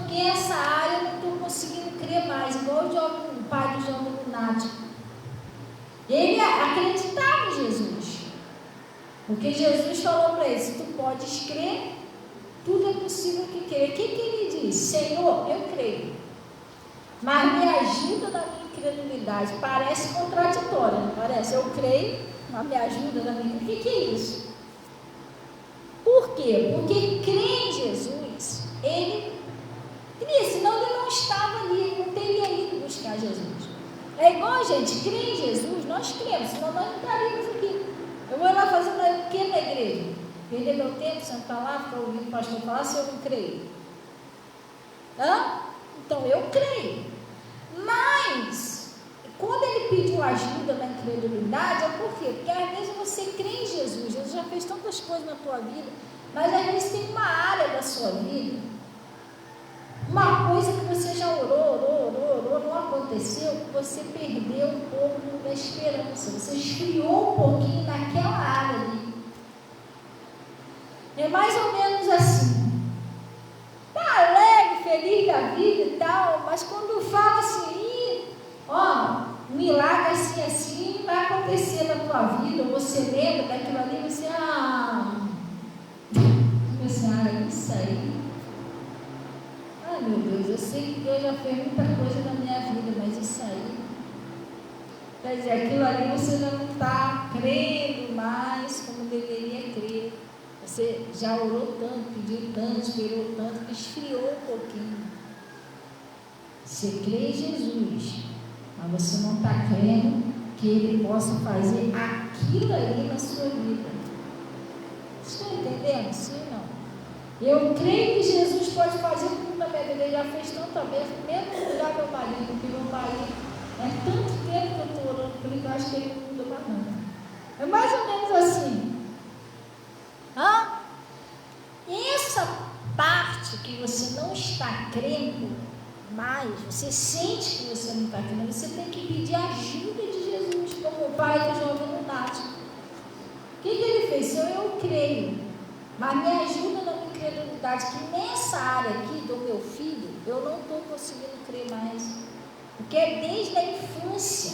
que essa área eu não estou conseguindo crer mais, igual o pai do jovem lunático. Ele acreditava em Jesus, porque Jesus falou para ele: se tu podes crer, tudo é possível que crer. O que ele disse? Senhor, eu creio, mas me ajuda na minha incredulidade. Parece contraditório, não parece? Eu creio, mas me ajuda na minha incredulidade. O que é isso? Por quê? Porque crer em Jesus, ele cria, senão ele não estava ali, ele não teria ido buscar Jesus. É igual a gente crê em Jesus, nós cremos, senão nós não estaríamos aqui. Eu vou lá fazendo o que na igreja? Perder meu tempo, sentar lá, ficar ouvindo o pastor falar se eu não creio? Então eu creio. Mas, quando ele pediu ajuda na incredulidade, é por quê? Porque às vezes você crê em Jesus, Jesus já fez tantas coisas na tua vida, mas às vezes tem uma área da sua vida, uma coisa que você já orou, não aconteceu, que você perdeu um pouco da esperança, você esfriou um pouquinho naquela área ali. É mais ou menos assim. Está alegre, feliz da vida e tal, mas quando fala assim, um milagre assim vai acontecer na tua vida, você lembra daquilo ali, você, isso aí. Meu Deus, eu sei que Deus já fez muita coisa na minha vida, mas isso aí, quer dizer, aquilo ali você já não está crendo mais como deveria crer. Você já orou tanto, pediu tanto, esperou tanto, que esfriou um pouquinho. Você crê em Jesus, mas você não está crendo que Ele possa fazer aquilo ali na sua vida. Estão entendendo? Sim ou não? Eu creio que Jesus pode fazer tudo na minha vida. Ele já fez tanta vez, mesmo mudar meu marido, porque meu marido é tanto tempo que eu estou orando por ele, que eu acho que ele não muda mais nada. É mais ou menos assim. Essa parte que você não está crendo mais, você sente que você não está crendo, você tem que pedir ajuda de Jesus, como o pai do jovem lunático. O que ele fez? Senhor, eu creio, mas me ajuda na minha incredulidade, que nessa área aqui do meu filho, eu não estou conseguindo crer mais, porque é desde a infância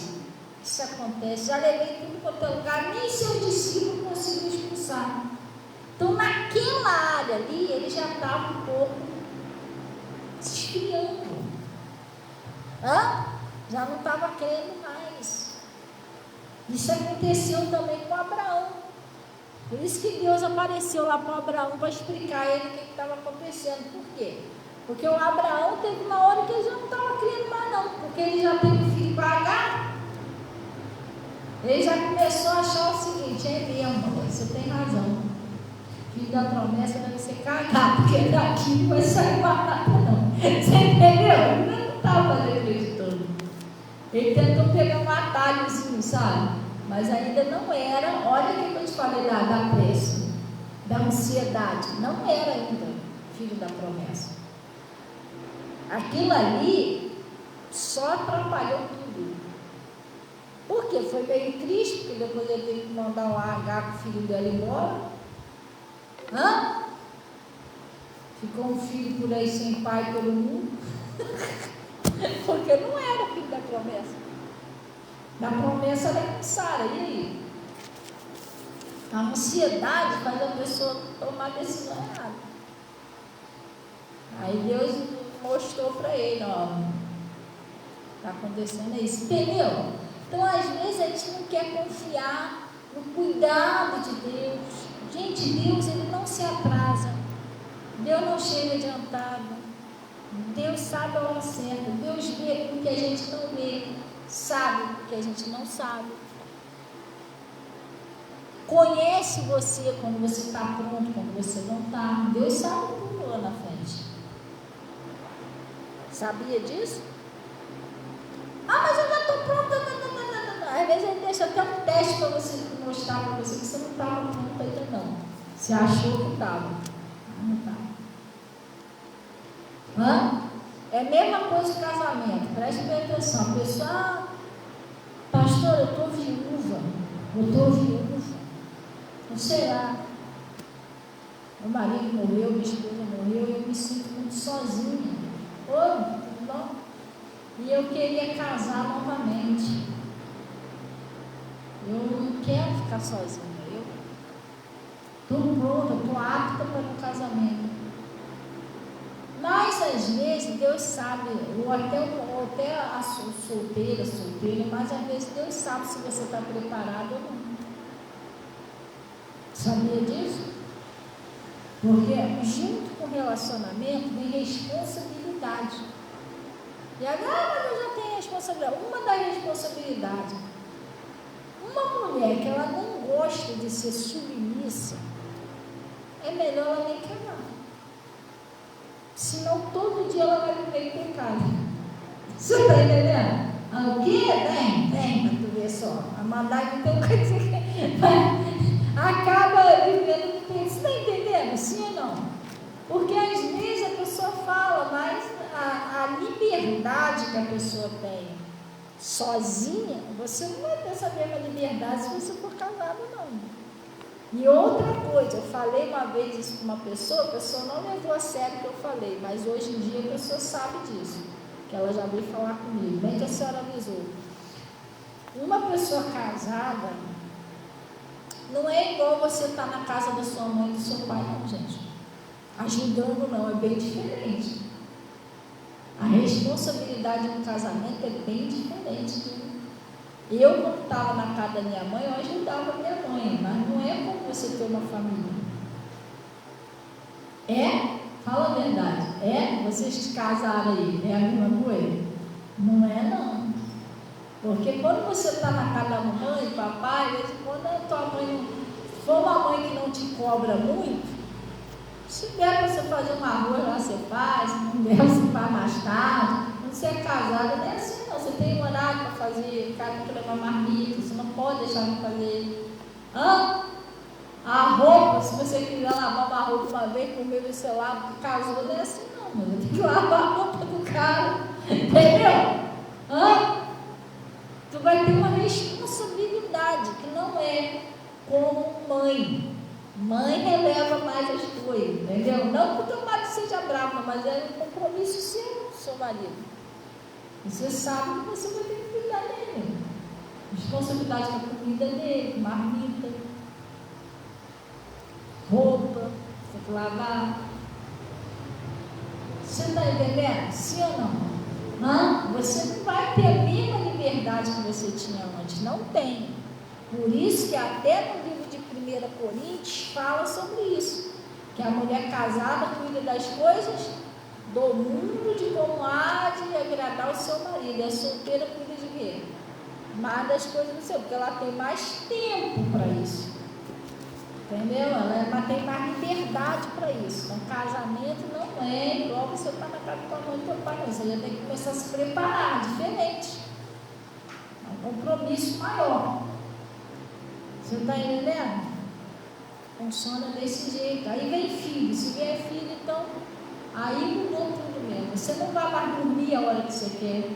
que isso acontece. Já levei tudo para outro lugar, nem seu discípulo conseguiu expulsar. Então, naquela área ali, ele já estava um pouco se esfriando. Já não estava crendo mais. Isso aconteceu também com Abraão. Por isso que Deus apareceu lá para Abraão para explicar a ele o que estava acontecendo. Por quê? Porque o Abraão teve uma hora que ele já não estava crendo mais não, porque ele já teve um filho para Agar. Ele já começou a achar o seguinte: é mesmo, você tem razão. Filho da promessa deve ser cagado, porque daqui não vai sair mais nada não. Você entendeu? Ele não estava fazendo isso tudo. Ele tentou pegar um atalhozinho, sabe? Mas ainda não era. Olha o que eu te falei da pressa, da ansiedade. Não era ainda filho da promessa. Aquilo ali só atrapalhou tudo. Por quê? Foi meio triste, porque depois ele teve que mandar um H com o filho dela embora. Ficou um filho por aí sem pai pelo mundo. Porque não era filho da promessa. Da promessa era com Sara. E aí? A ansiedade faz a pessoa tomar decisão errada. Aí Deus mostrou para ele, está acontecendo isso, entendeu? Então às vezes a gente não quer confiar no cuidado de Deus. Gente, Deus, ele não se atrasa, Deus não chega adiantado, Deus sabe a hora certa, Deus vê o que a gente não vê, sabe o que a gente não sabe, conhece você quando você está pronto, quando você não está. Deus sabe tudo lá na frente. Sabia disso? Mas eu já estou pronta. Às vezes ele deixa até um teste para você mostrar para você que você não estava pronta ainda não. Você achou que estava. Não estava. É a mesma coisa que casamento. Preste bem atenção. A pessoa, pastor, eu estou viúva. Não sei lá. Meu marido morreu, minha esposa morreu, e eu me sinto muito sozinha. Tudo bom? E eu queria casar novamente. Eu não quero ficar sozinha. Eu estou pronta, estou apta para um casamento. Mas às vezes Deus sabe, ou até a solteira, mas às vezes Deus sabe se você está preparado ou não. Sabia disso? Porque junto com o relacionamento vem responsabilidade. E agora, mas eu já tenho responsabilidade. Uma das responsabilidades, uma mulher que ela não gosta de ser submissa, é melhor ela nem casar. Senão todo dia ela vai viver em pecado. Você está entendendo? O quê? Tem, para tu ver só. A mandar então quer dizer que acaba vivendo em pecado. Você está entendendo? Sim ou não? Porque às vezes a pessoa fala, mas a liberdade que a pessoa tem sozinha, você não vai ter essa mesma liberdade se você for casado, não. E outra coisa, eu falei uma vez isso com uma pessoa, a pessoa não levou a sério o que eu falei, mas hoje em dia a pessoa sabe disso, que ela já veio falar comigo, bem que a senhora avisou. Uma pessoa casada não é igual você estar na casa da sua mãe e do seu pai, não, gente. Ajudando não, é bem diferente. A responsabilidade no casamento é bem diferente. Eu, quando estava na casa da minha mãe, eu ajudava a minha mãe, mas não é como você ter uma família. Fala a verdade. Vocês se casaram aí, é a mesma coisa? Não é não. Porque quando você está na casa da mãe, papai, quando a tua mãe for uma mãe que não te cobra muito, se der para você fazer um arroz lá, você faz, se não der, você faz mais tarde. Quando você é casada, não é assim não, você tem um horário para fazer, o cara tem que levar marmita, você não pode deixar de fazer. A roupa, se você quiser lavar uma roupa uma vez, comer o seu lado, casou, não é assim não, mas tem que lavar a roupa do cara, entendeu? Tu vai ter uma responsabilidade que não é como mãe. Mãe releva mais as coisas, entendeu? Não que o teu marido seja bravo, mas é um compromisso seu, seu marido. Você sabe que você vai ter que cuidar dele. Responsabilidade com a comida dele, marmita, roupa, você tem que lavar. Você está entendendo? Sim ou não? Você não vai ter a mesma liberdade que você tinha antes. Não tem. Por isso que até no livro de 1 Coríntios fala sobre isso. Que a mulher casada cuida das coisas do mundo, de como há de agradar o seu marido. E a solteira cuida de quê? Mais das coisas do seu, porque ela tem mais tempo para isso. Entendeu? Ela tem mais liberdade para isso. Então, casamento não é igual você estar na casa com a mãe e teu pai, não. Você já tem que começar a se preparar, diferente. É um compromisso maior. Você está entendendo? Funciona desse jeito. Aí vem filho. Se vier filho, então, aí mudou tudo mesmo. Você não vai mais dormir a hora que você quer.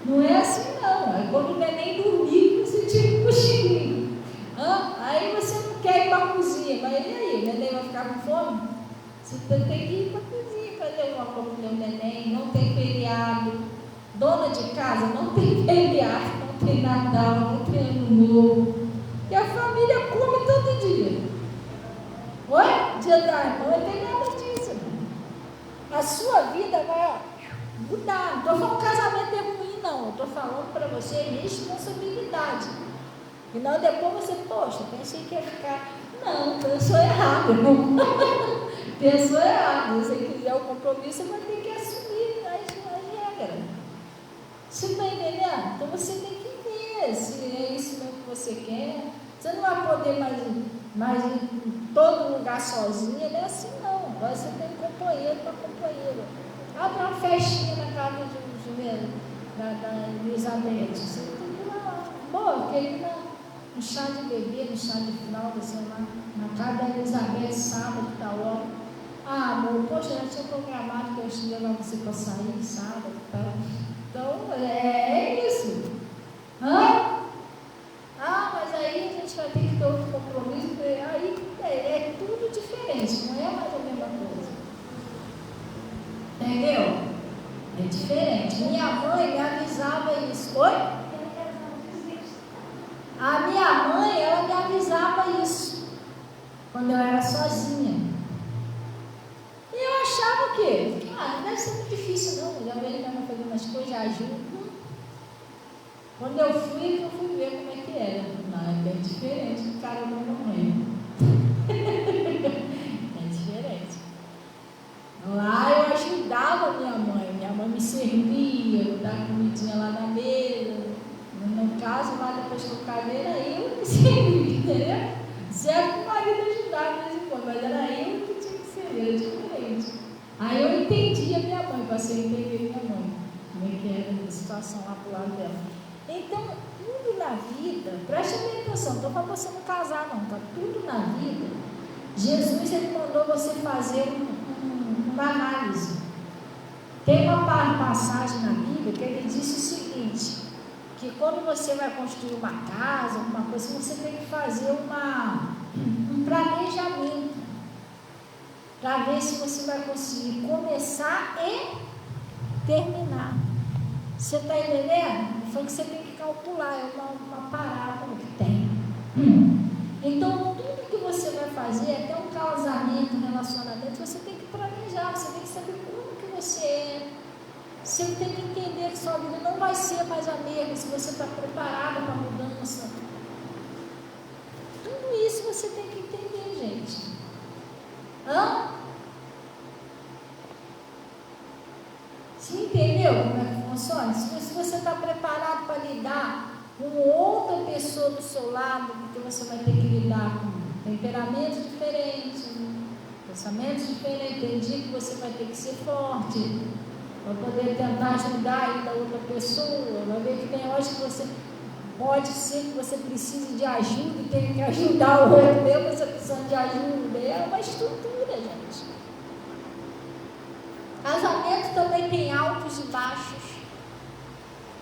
Não é assim, não. Aí quando o neném dormir, você tira um cochilinho. Aí você não quer ir para a cozinha, mas e aí? O neném vai ficar com fome? Você tem que ir para a cozinha fazer alguma coisa com o neném. Não tem feriado. Dona de casa não tem feriado, não tem Natal, não tem Ano Novo. E a família come todo dia. Oi? Dia da irmã, não tem nada disso. A sua vida vai mudar. Não estou falando que o casamento é ruim, não. Estou falando para você responsabilidade. Senão depois você, poxa, pensei que ia ficar. Não, pensou errado. Pensou errado. Se você quiser o compromisso, você vai ter que assumir as regras. Você está entendendo? Então você tem que ver se é isso mesmo que você quer. Você não vai poder mais ir em todo lugar sozinha, não é assim não. Agora você tem companheiro para companheiro. Abre uma festinha na casa da Elizabeth. Você tem que ir lá. Boa, quer ir no chá de bebê, no chá de fralda, sei lá, na casa da Elizabeth, sábado, tal hora. Amor, poxa, já tinha programado que eu ia levar você para sair sábado, tal. Então, é isso. Mas aí a gente vai ter que ter outro compromisso. Aí é tudo diferente, não é mais a mesma coisa. Entendeu? É diferente. Minha mãe me avisava isso. Oi? A minha mãe, ela me avisava isso quando eu era sozinha. E eu achava que, não deve ser muito difícil não, já vejo minha mãe fazendo as coisas, já ajuda. Quando eu fui ver como é que era. Não, é bem diferente do cara da mamãe. É diferente. Lá eu ajudava minha mãe me servia, eu dava comidinha lá na mesa. No caso, lá depois que eu casei, era eu que servia, entendeu? Certo, o marido ajudava de vez em quando, mas era eu que tinha que servir, era diferente. Aí eu entendi a minha mãe, passei a entender minha mãe, como é que era a situação lá pro lado dela. Então, tudo na vida, preste atenção, não estou falando você não casar não, tá? Tudo na vida, Jesus, ele mandou você fazer uma análise. Tem uma passagem na Bíblia que ele disse o seguinte, que quando você vai construir uma casa, alguma coisa, você tem que fazer um planejamento para ver se você vai conseguir começar e terminar. Você está entendendo? Foi que você tem que calcular, é uma parábola que tem. Então, tudo que você vai fazer, até um casamento, um relacionamento, você tem que planejar, você tem que saber como que você é. Você tem que entender que sua vida não vai ser mais a mesma se você está preparado para a mudança. Tudo isso você tem que entender, gente. Você entendeu como é que funciona? Se você está preparado para lidar com outra pessoa do seu lado, porque você vai ter que lidar com temperamentos diferentes, pensamentos diferentes, tem dia que você vai ter que ser forte, para poder tentar ajudar ainda outra pessoa, vai ver que tem horas que você pode ser que você precise de ajuda e tenha que ajudar o outro, mesmo você precisando de ajuda, é uma estrutura, gente. Casamento também tem altos e baixos.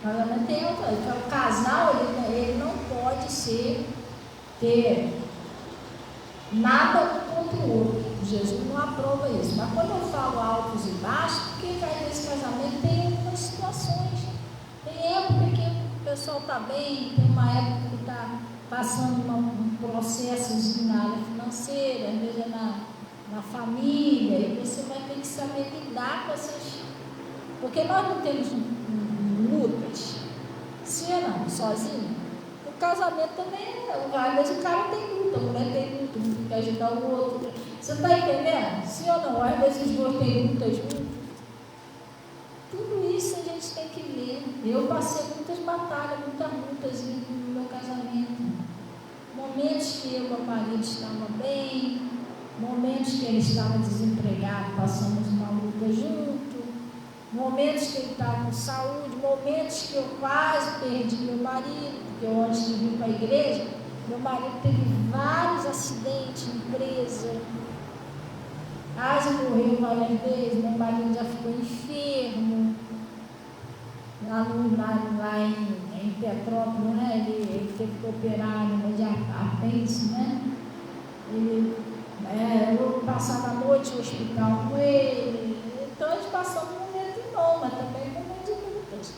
Casamento tem altos. Então, o casal, ele não pode ter nada contra o outro. Jesus não aprova isso. Mas quando eu falo altos e baixos, porque nesse casamento tem algumas situações. Tem época que o pessoal está bem, tem uma época que está passando um processozinho na área financeira, às vezes é na família, e você vai ter que saber lidar com essas. Porque nós não temos lutas. Se é não, sozinho. O casamento também, às vezes o cara tem luta, a mulher tem luta, um quer ajudar o outro. Você está entendendo? Sim ou não? Às vezes os dois têm luta juntos. Tudo isso a gente tem que ver. Eu passei muitas batalhas, muitas lutas no meu casamento. momentos que eu e meu marido estavam bem, momentos que ele estava desempregado, passamos uma luta junto, momentos que ele estava com saúde, momentos que eu quase perdi meu marido, porque eu, antes de vir para a igreja, meu marido teve vários acidentes em empresa, quase morreu várias vezes, meu marido já ficou enfermo, lá em Petrópolis, né? Ele teve que operar de apêndice, né? Eu passava a noite no hospital com ele, então a gente passou um momento bom, mas também um momento de lutas.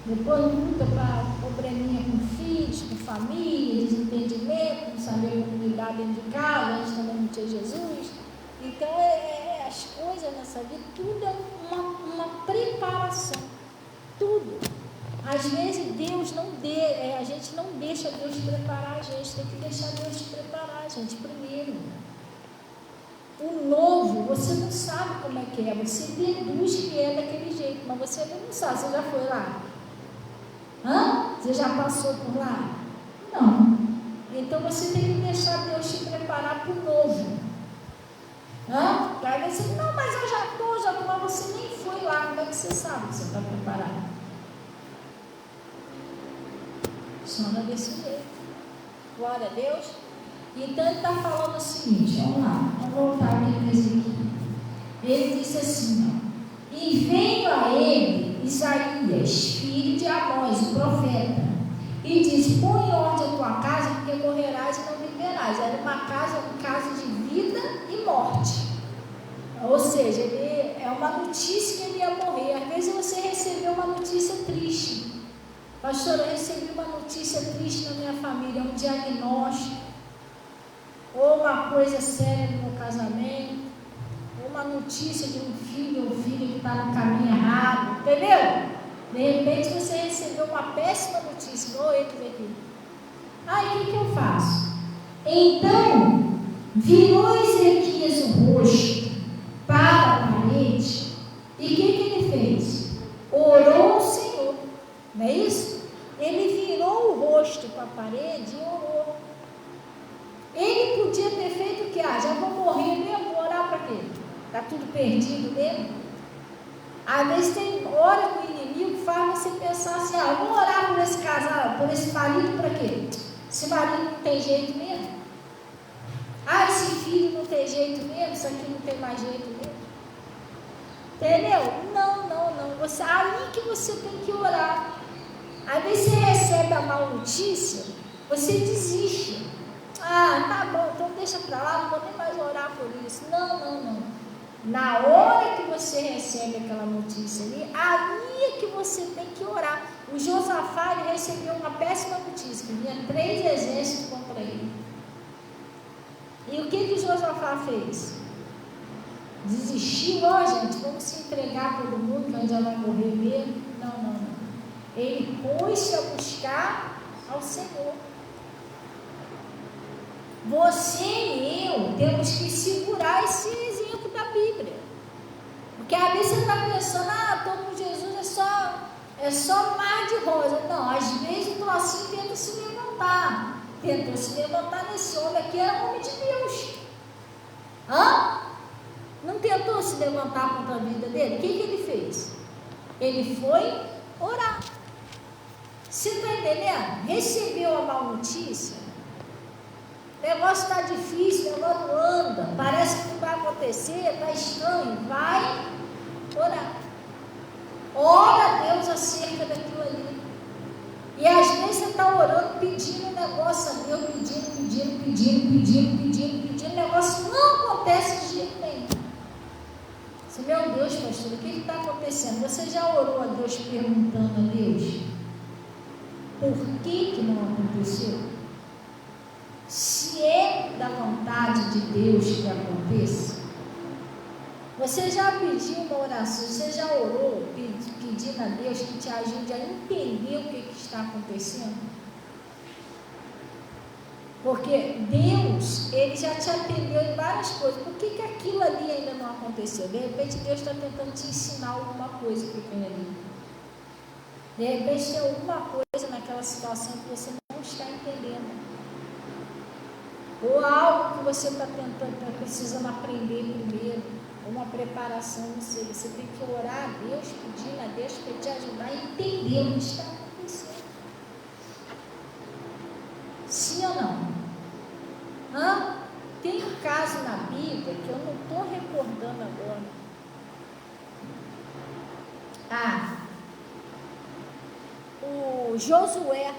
Depois luta para probleminha com filhos, com família, desentendimento, não saber como lidar dentro de casa, a gente também não tinha Jesus. Então as coisas nessa vida, tudo é uma preparação, tudo. Às vezes Deus a gente não deixa Deus preparar a gente, tem que deixar Deus preparar a gente primeiro. O novo, você não sabe como é que é, você deduz que é daquele jeito, mas você não sabe. Você já foi lá? Você já passou por lá? Não. Então você tem que deixar Deus te preparar para o novo. Aí você, não, mas eu já estou, mas você nem foi lá. Como é que você sabe que você está preparado? Funciona desse jeito. Glória a Deus. Então ele está falando o seguinte, vamos lá, vamos voltar aqui para Ezequiel. Ele disse assim, e veio a ele Isaías, filho de Amós, o profeta, e disse, põe em ordem a tua casa, porque morrerás e não viverás. Era uma casa de vida e morte. Ou seja, é uma notícia que ele ia morrer. Às vezes você recebeu uma notícia triste. Pastor, eu recebi uma notícia triste na minha família, um diagnóstico, ou uma coisa séria no meu casamento, ou uma notícia de um filho ou filha que está no caminho errado, entendeu? De repente você recebeu uma péssima notícia, igual ele aqui. Aí o que eu faço? Então, virou Ezequias o rosto para a parede, e o que ele fez? Orou ao Senhor, não é isso? Ele virou o rosto para a parede e orou. Ele podia ter feito o que? Já vou morrer mesmo, vou orar para quê? Está tudo perdido mesmo? Às vezes tem hora que o inimigo faz você pensar assim, vou orar por esse casal, por esse marido para quê? Esse marido não tem jeito mesmo? Esse filho não tem jeito mesmo? Isso aqui não tem mais jeito mesmo? Entendeu? Não. Aí que você tem que orar. Às vezes você recebe a má notícia, você desiste. Tá bom, então deixa para lá, não vou nem mais orar por isso. Não. Na hora que você recebe aquela notícia ali, aí é que você tem que orar. O Josafá, ele recebeu uma péssima notícia, que vinha 3 exércitos contra ele. E o que o Josafá fez? Desistiu, gente, vamos se entregar todo mundo, que a gente já vai morrer mesmo. Não. Ele pôs-se a buscar ao Senhor. Você e eu temos que segurar esse exemplo da Bíblia. Porque às vezes você está pensando, todo mundo Jesus é só mar de rosa. Não, às vezes o trocinho tenta se levantar. Tentou se levantar nesse homem aqui, era homem de Deus. Não tentou se levantar contra a vida dele? O que ele fez? Ele foi orar. Você está entendendo? Recebeu a má notícia. O negócio está difícil, o negócio não anda, parece que não vai acontecer, está estranho. Vai orar. Ora a Deus acerca daquilo ali. E às vezes você está orando, pedindo um negócio a Deus, pedindo, o negócio não acontece de jeito nenhum. Você, meu Deus, pastor, o que está acontecendo? Você já orou a Deus perguntando a Deus por que não aconteceu? Se é da vontade de Deus que aconteça, você já pediu uma oração, você já orou pedindo a Deus que te ajude a entender o que está acontecendo? Porque Deus, Ele já te atendeu em várias coisas. Por que aquilo ali ainda não aconteceu? De repente Deus está tentando te ensinar alguma coisa pequena ali. De repente tem alguma coisa naquela situação que você não está entendendo. ou algo que você está tentando, está precisando aprender primeiro, uma preparação, não sei, você tem que orar a Deus, pedir a Deus para te ajudar a entender o que está acontecendo. Sim ou não? Tem um caso na Bíblia que eu não estou recordando agora. O Josué.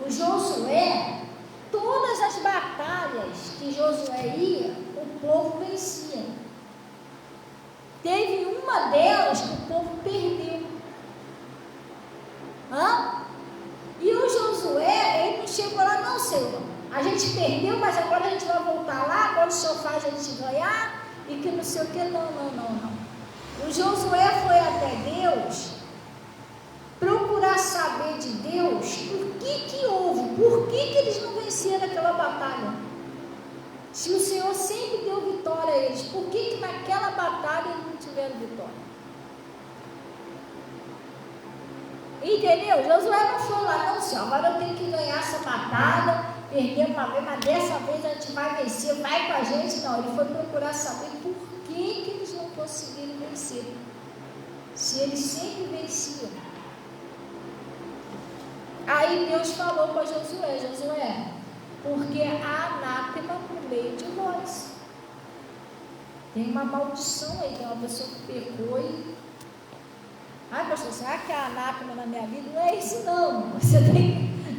O Josué, todas as batalhas que Josué ia, o povo vencia. Teve uma delas que o povo perdeu. E o Josué, ele não chegou lá, não, Senhor, a gente perdeu, mas agora a gente vai voltar lá, agora o Senhor faz a gente ganhar, e que não sei o que, não. O Josué foi até Deus, procurar saber de Deus o que houve, por que eles não venceram aquela batalha. Se o Senhor sempre deu vitória a eles, por que naquela batalha eles não tiveram vitória? Entendeu? Josué não foi lá, não, Senhor, agora eu tenho que ganhar essa batalha, perder uma vez, mas dessa vez a gente vai vencer, vai com a gente. Não, ele foi procurar saber por que eles não conseguiram vencer, se eles sempre venciam. Aí Deus falou para Josué, porque há anátema no meio de nós. Tem uma maldição aí, tem uma pessoa que pecou e... pastor, será que há anátema na minha vida? Não é isso não,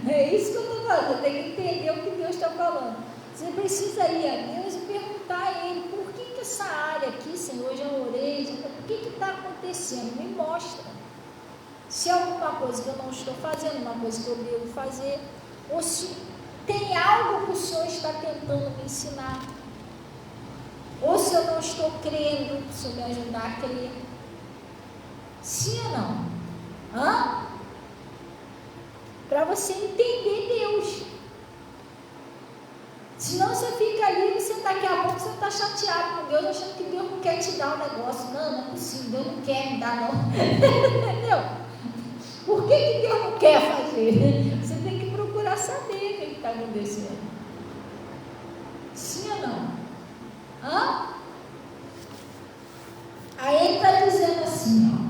é isso que eu estou falando, você tem que entender o que Deus está falando. Você precisa ir a Deus e perguntar a Ele, por que essa área aqui, Senhor, eu já orei, por que está acontecendo? Me mostra. Se é alguma coisa que eu não estou fazendo, uma coisa que eu devo fazer, ou se tem algo que o Senhor está tentando me ensinar, ou se eu não estou crendo, se eu me ajudar a crer. Sim ou não? Para você entender Deus. Senão você fica ali e daqui a pouco você está chateado com Deus, achando que Deus não quer te dar o negócio. Não é possível, Deus não quer me dar, não. Entendeu? Por que Deus não quer fazer? Você tem que procurar saber o que está acontecendo. Sim ou não? Aí ele está dizendo assim,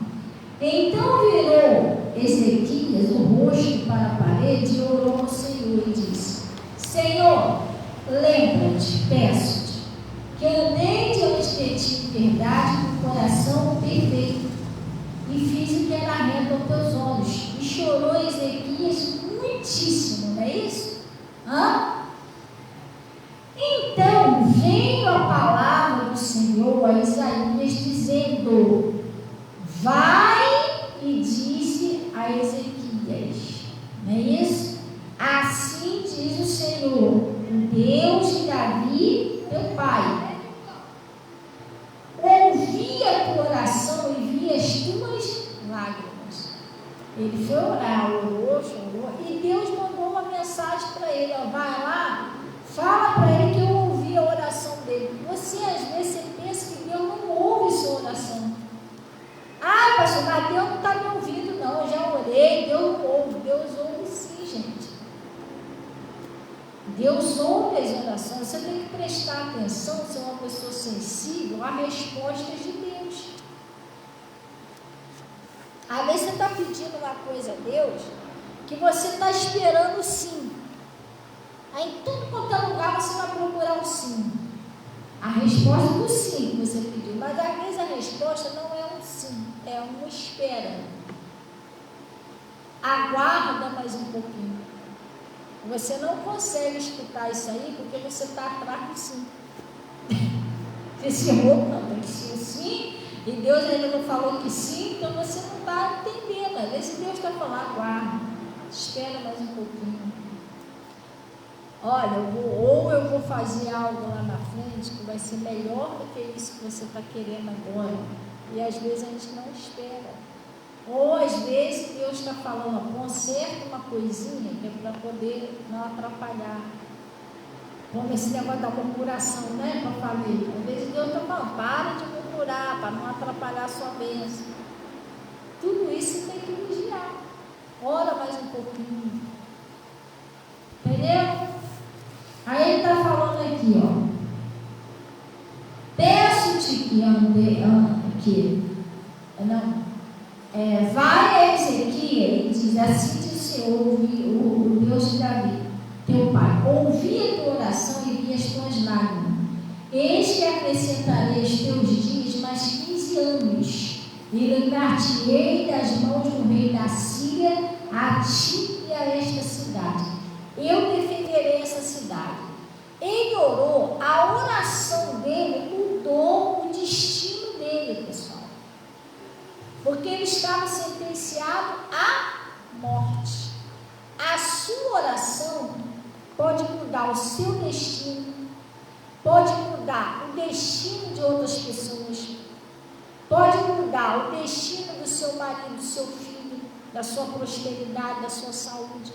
Então virou Ezequias o rosto para a parede e orou ao Senhor e disse, Senhor, lembra-te, peço-te, que andei diante de ti em verdade com o coração perfeito, e fiz o que era reto aos teus olhos. E chorou Ezequias muitíssimo, não é isso? Então veio a palavra do Senhor a Isaías dizendo, vai e disse a Ezequias, não é isso? Assim diz o Senhor, o Deus de Davi, teu pai, ouvi a tua oração e vi as tuas lágrimas. Ele foi orar, orou, chorou, e Deus mandou uma mensagem para ele, vai lá, fala para ele que eu ouvi a oração dele. Você às vezes você pensa que Deus não ouve sua oração. Pastor, mas Deus não está me ouvindo não, eu já orei, Deus não ouve. Deus ouve sim, gente. Deus ouve as orações. Você tem que prestar atenção, ser uma pessoa sensível a respostas de Deus. Às vezes você está pedindo uma coisa a Deus que você está esperando sim. Aí em tudo quanto é lugar você vai procurar um sim. A resposta do sim que você pediu. Mas às vezes a resposta não é um sim, é uma espera. Aguarda mais um pouquinho. Você não consegue escutar isso aí porque você está atrás do sim. Esse roubo não, tem que ser sim, e Deus ainda não falou que sim, então você não está entendendo. Às vezes Deus está falando, aguarda, espera mais um pouquinho. Olha, eu vou fazer algo lá na frente que vai ser melhor do que isso que você está querendo agora. E às vezes a gente não espera. Ou às vezes Deus está falando, conserta uma coisinha que é para poder não atrapalhar. Como esse negócio da murmuração, né, para a família. Às vezes Deus está falando, para de murmurar, para não atrapalhar a sua bênção. Tudo isso você tem que vigiar. Ora mais um pouquinho. Entendeu? Aí ele está aqui. Não. Vai a Ezequiel e diz: assim diz o Senhor, o Deus de Davi, teu pai, ouvi a tua oração e vi as tuas lágrimas. Eis que acrescentarei os teus dias mais 15 anos, e livrar-te-ei das mãos do rei da Síria, a ti e a esta cidade. Eu defenderei essa cidade. Ele orou, a oração dele mudou o destino dele, pessoal. Porque ele estava sentenciado à morte. A sua oração pode mudar o seu destino, pode mudar o destino de outras pessoas, pode mudar o destino do seu marido, do seu filho, da sua prosperidade, da sua saúde.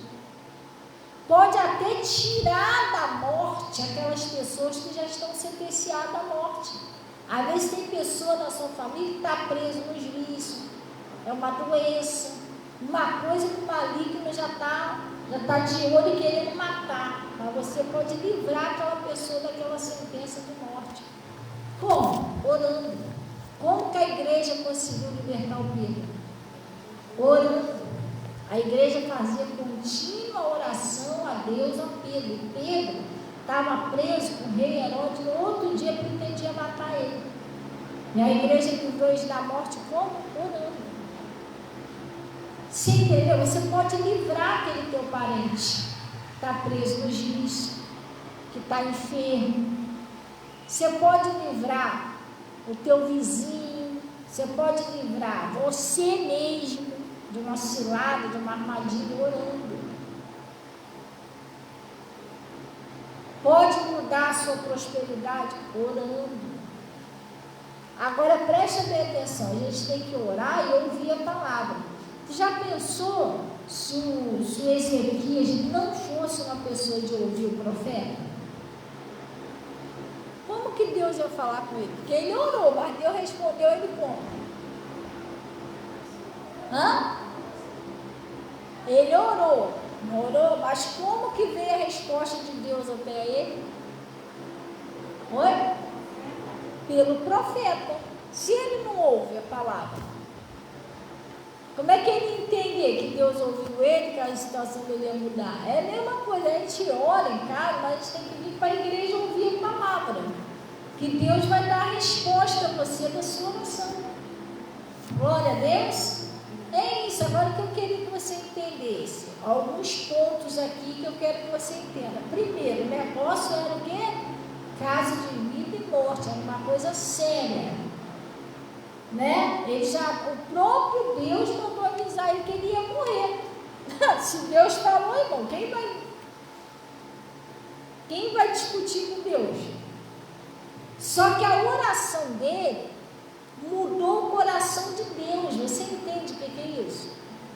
Pode até tirar da morte aquelas pessoas que já estão sentenciadas à morte. Às vezes tem pessoa na sua família que está presa nos vícios, é uma doença, uma coisa que o maligno já está de olho e querendo matar. Mas você pode livrar aquela pessoa daquela sentença de morte. Como? Orando. Como que a igreja conseguiu libertar o Pedro? Orando. A igreja fazia contínua oração a Deus, a Pedro. E Pedro estava preso com o rei Herodes, no outro dia pretendia matar ele. E a igreja livrou ele da morte como? Orando. Você entendeu? Você pode livrar aquele teu parente que está preso nos vícios, que está enfermo. Você pode livrar o teu vizinho, você pode livrar você mesmo de uma cilada, de uma armadilha, orando. Pode mudar a sua prosperidade orando. Agora preste bem atenção, a gente tem que orar e ouvir a palavra. Já pensou se o Ezequias não fosse uma pessoa de ouvir o profeta? Como que Deus ia falar com ele? Porque ele orou, mas Deus respondeu ele como? Ele orou, mas como que veio a resposta de Deus até ele? Oi? Pelo profeta. Se ele não ouve a palavra, como é que ele ia entender que Deus ouviu ele, que a situação dele ia mudar? É a mesma coisa, a gente ora em casa, mas a gente tem que vir para a igreja ouvir a palavra, que Deus vai dar a resposta a você da sua oração. Glória a Deus. É isso, agora que eu queria que você entendesse alguns pontos aqui que eu quero que você entenda. Primeiro, o negócio era o quê? Caso de vida e morte, era uma coisa séria, né? O próprio Deus mandou avisar ele que ele ia morrer. Se Deus falou, irmão, quem vai discutir com Deus? Só que a oração dele mudou o coração de Deus. Você entende o que é isso?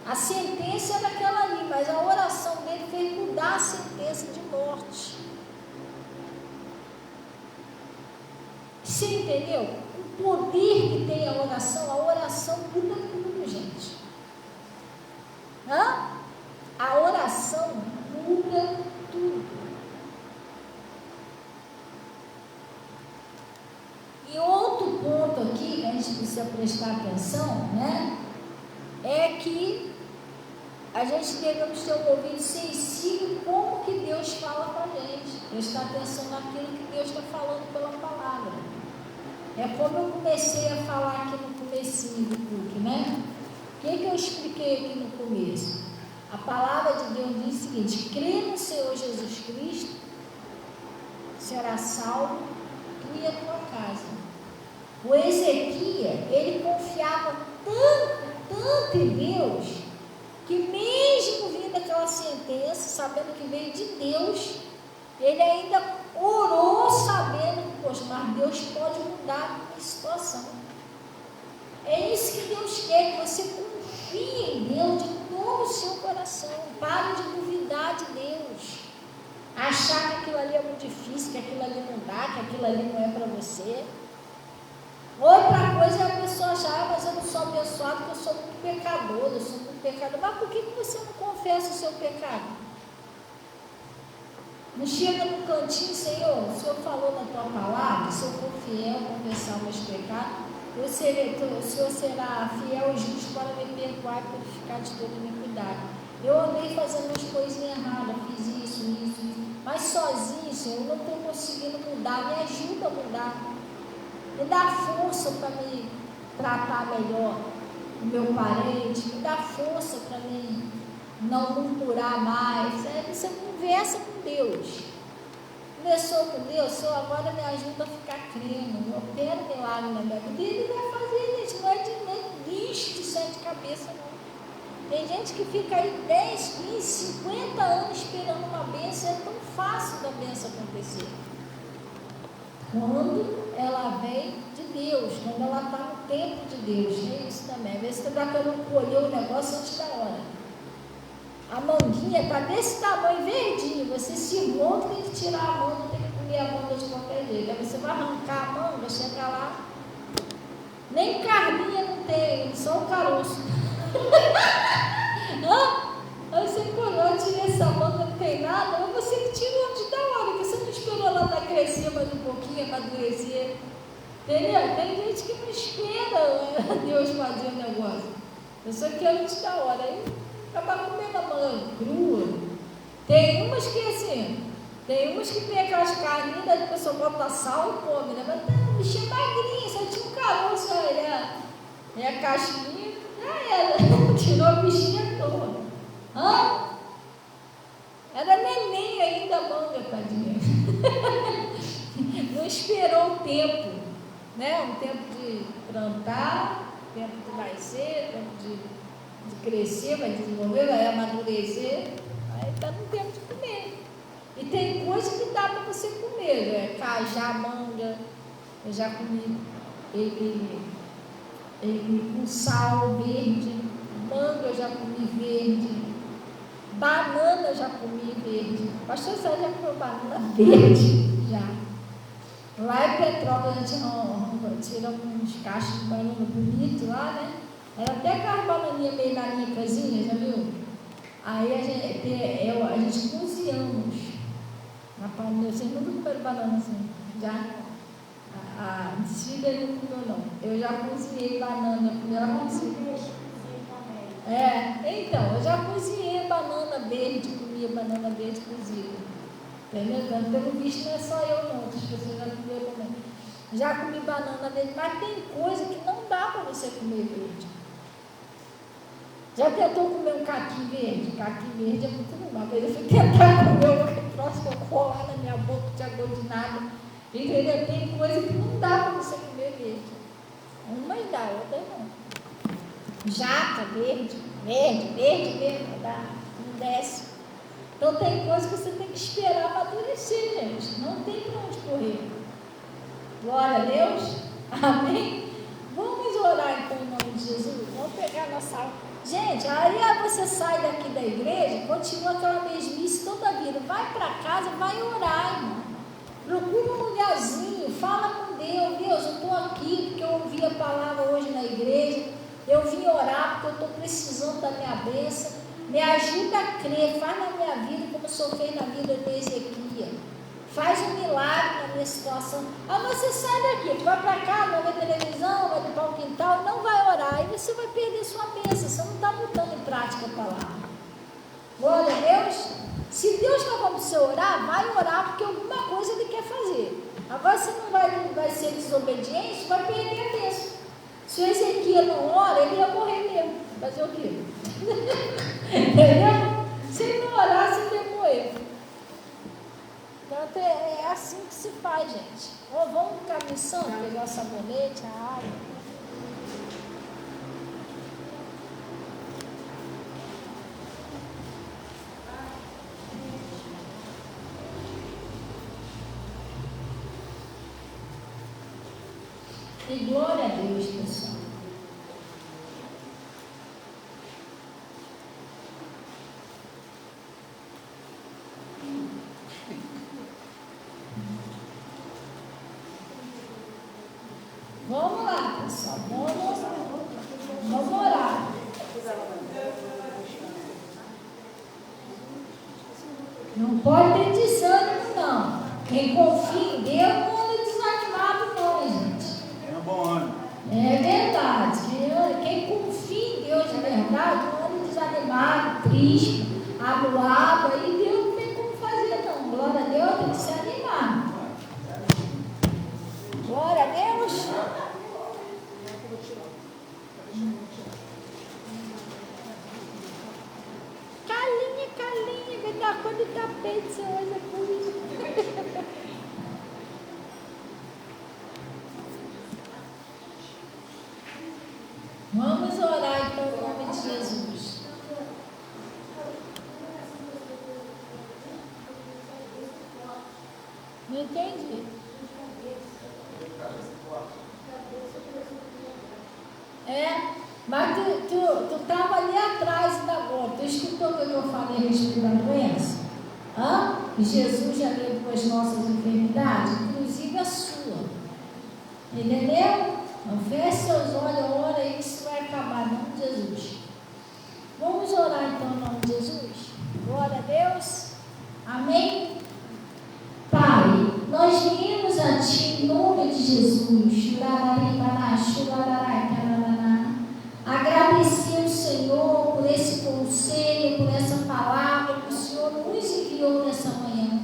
A sentença era aquela ali, mas a oração dele fez mudar a sentença de morte. Você entendeu? O poder que tem a oração muda tudo, gente. A oração muda tudo. E outro ponto aqui que a gente precisa prestar atenção, né? É que a gente devemos ter um ouvido sensível como que Deus fala com a gente. Prestar atenção naquilo que Deus está falando pela palavra. É como eu comecei a falar aqui no comecinho do culto, né? O que eu expliquei aqui no começo? A palavra de Deus diz o seguinte: crê no Senhor Jesus Cristo, será salvo, tu e a tua casa. O Ezequias, ele confiava tanto em Deus, que mesmo vindo aquela sentença, sabendo que veio de Deus, ele ainda orou sabendo que, poxa, mas Deus pode mudar a situação. É isso que Deus quer, que você confie em Deus de todo o seu coração. Pare de duvidar de Deus, achar que aquilo ali é muito difícil, que aquilo ali não dá, que aquilo ali não é para você. Outra coisa é a pessoa achar: mas eu não sou abençoado, porque eu sou muito pecador, eu sou muito pecador. Mas por que você não confessa o seu pecado? Não chega no cantinho: Senhor, o Senhor falou na tua palavra, se eu for fiel, confessar meus pecados, o Senhor será fiel e justo para me perdoar e purificar de toda iniquidade. Eu andei fazendo umas coisinhas erradas, fiz isso, mas sozinho, Senhor, eu não estou conseguindo mudar. Me ajuda a mudar, me dá força para me tratar melhor o meu parente, me dá força para mim não murmurar mais. Você conversa com Deus. Conversou com Deus, Senhor, agora me ajuda a ficar crendo. Eu quero milagre na minha vida. E Ele vai fazer isso, não é de bicho de 7 cabeças, não. Tem gente que fica aí 10, 15, 50 anos esperando uma bênção. É tão fácil da bênção acontecer. Quando ela vem de Deus, quando ela está no tempo de Deus, é isso também. Às vezes você está querendo colher o negócio antes da hora. A manguinha está desse tamanho, verdinho. Você se monta, tem que tirar a manga, tem que comer a manga de qualquer jeito. Aí você vai arrancar a manga, chega lá, nem carninha não tem, só o caroço. Aí você colheu, tirei essa manga, não tem nada. Mas você que tirou antes da hora, que você não esperou ela crescer mais um pouquinho, amadurecer. Entendeu? Tem gente que não espera Deus fazer o negócio. Eu só quero antes da hora. Aí acaba comendo a manga crua. Tem umas que assim, tem umas que tem aquelas carninhas, daí a pessoa bota sal e come, né? Mas tá, bichinha magrinha, só tinha um caroço, é a casquinha, já era. Tirou a bichinha toda. Era neném ainda a manga, tadinha. Não esperou o tempo, né? Um tempo de plantar, tempo de nascer, tempo de crescer, vai desenvolver, vai amadurecer, aí está no tempo de comer. E tem coisa que dá para você comer, né? Cajá, manga, eu já comi ele com sal verde, manga eu já comi verde, banana eu já comi verde. Pastor Zé já comeu banana verde? Já. Lá em Petrópolis a gente tira uns cachos de banana bonito lá, né? Era até aquelas bananinhas meio nanicazinhas, já viu? Aí a gente cozinhamos na panela. Vocês nunca comeram banana assim? Já? A Cida não comeu, não. Eu já cozinhei banana, primeira cozinha. Então, eu já cozinhei banana verde, comia banana verde cozida. Entendeu? Pelo visto não é só eu, não. Outras pessoas já comeram também. Já comi banana verde, mas tem coisa que não dá para você comer verde. Já tentou comer um caqui verde? Caqui verde é muito bom. Uma vez eu fui tentar comer um troço que eu colar na minha boca, não tinha gosto de nada. Entendeu? Tem coisa que não dá para você comer verde. Umas dá, outras não. Jaca verde, não dá, não desce. Então tem coisa que você tem que esperar amadurecer, gente. Não tem para onde correr. Glória a Deus. Amém? Vamos orar então em nome de Jesus. Vamos pegar a nossa... Gente, aí você sai daqui da igreja, continua aquela mesmice toda a vida. Vai para casa, vai orar, irmão. Procura um lugarzinho, fala com Deus. Deus, eu estou aqui porque eu ouvi a palavra hoje na igreja. Eu vim orar porque eu estou precisando da minha bênção. Me ajuda a crer, faz na minha vida como o Senhor fez na vida de Ezequias. Faz um milagre na minha situação. Aí você sai daqui, vai para cá, vai ver televisão, vai para o quintal, não vai orar. Aí você vai perder sua bênção. Você não está botando em prática a palavra. Glória a Deus. Se Deus está falando para você orar, vai orar porque alguma coisa Ele quer fazer. Agora você não vai ser desobediente, vai perder a bênção. Se o Ezequias não ora, ele ia morrer mesmo. Fazer o quê? Entendeu? Se ele não orar, você ia morrer. Então é assim que se faz, gente. Vamos ficar missão, pegar o sabonete, a água. E glória a Deus, pessoal. Vamos lá, pessoal. Vamos orar. Não pode ter desânimo, não. Quem confia em Deus não anda desanimado, não, gente. É um bom ano. crispa, amuada, e Deus não tem como fazer não. Glória a Deus, tem que se animar. Glória a Deus. Calinha, me dá cor de tapete, você usa por isso. Vamos orar então em nome de Jesus. Não entendi. Mas tu estava ali atrás ainda agora. Tu escutou o que eu falei a respeito da doença? Que Jesus já levou as nossas enfermidades, inclusive a sua. Entendeu? Então, feche seus olhos, ora aí que isso vai acabar, em nome de Jesus. Vamos orar então em nome de Jesus? Glória a Deus. Amém? Pai, nós viemos a Ti em nome de Jesus. Agradecer ao Senhor por esse conselho, por essa palavra que o Senhor nos enviou nessa manhã.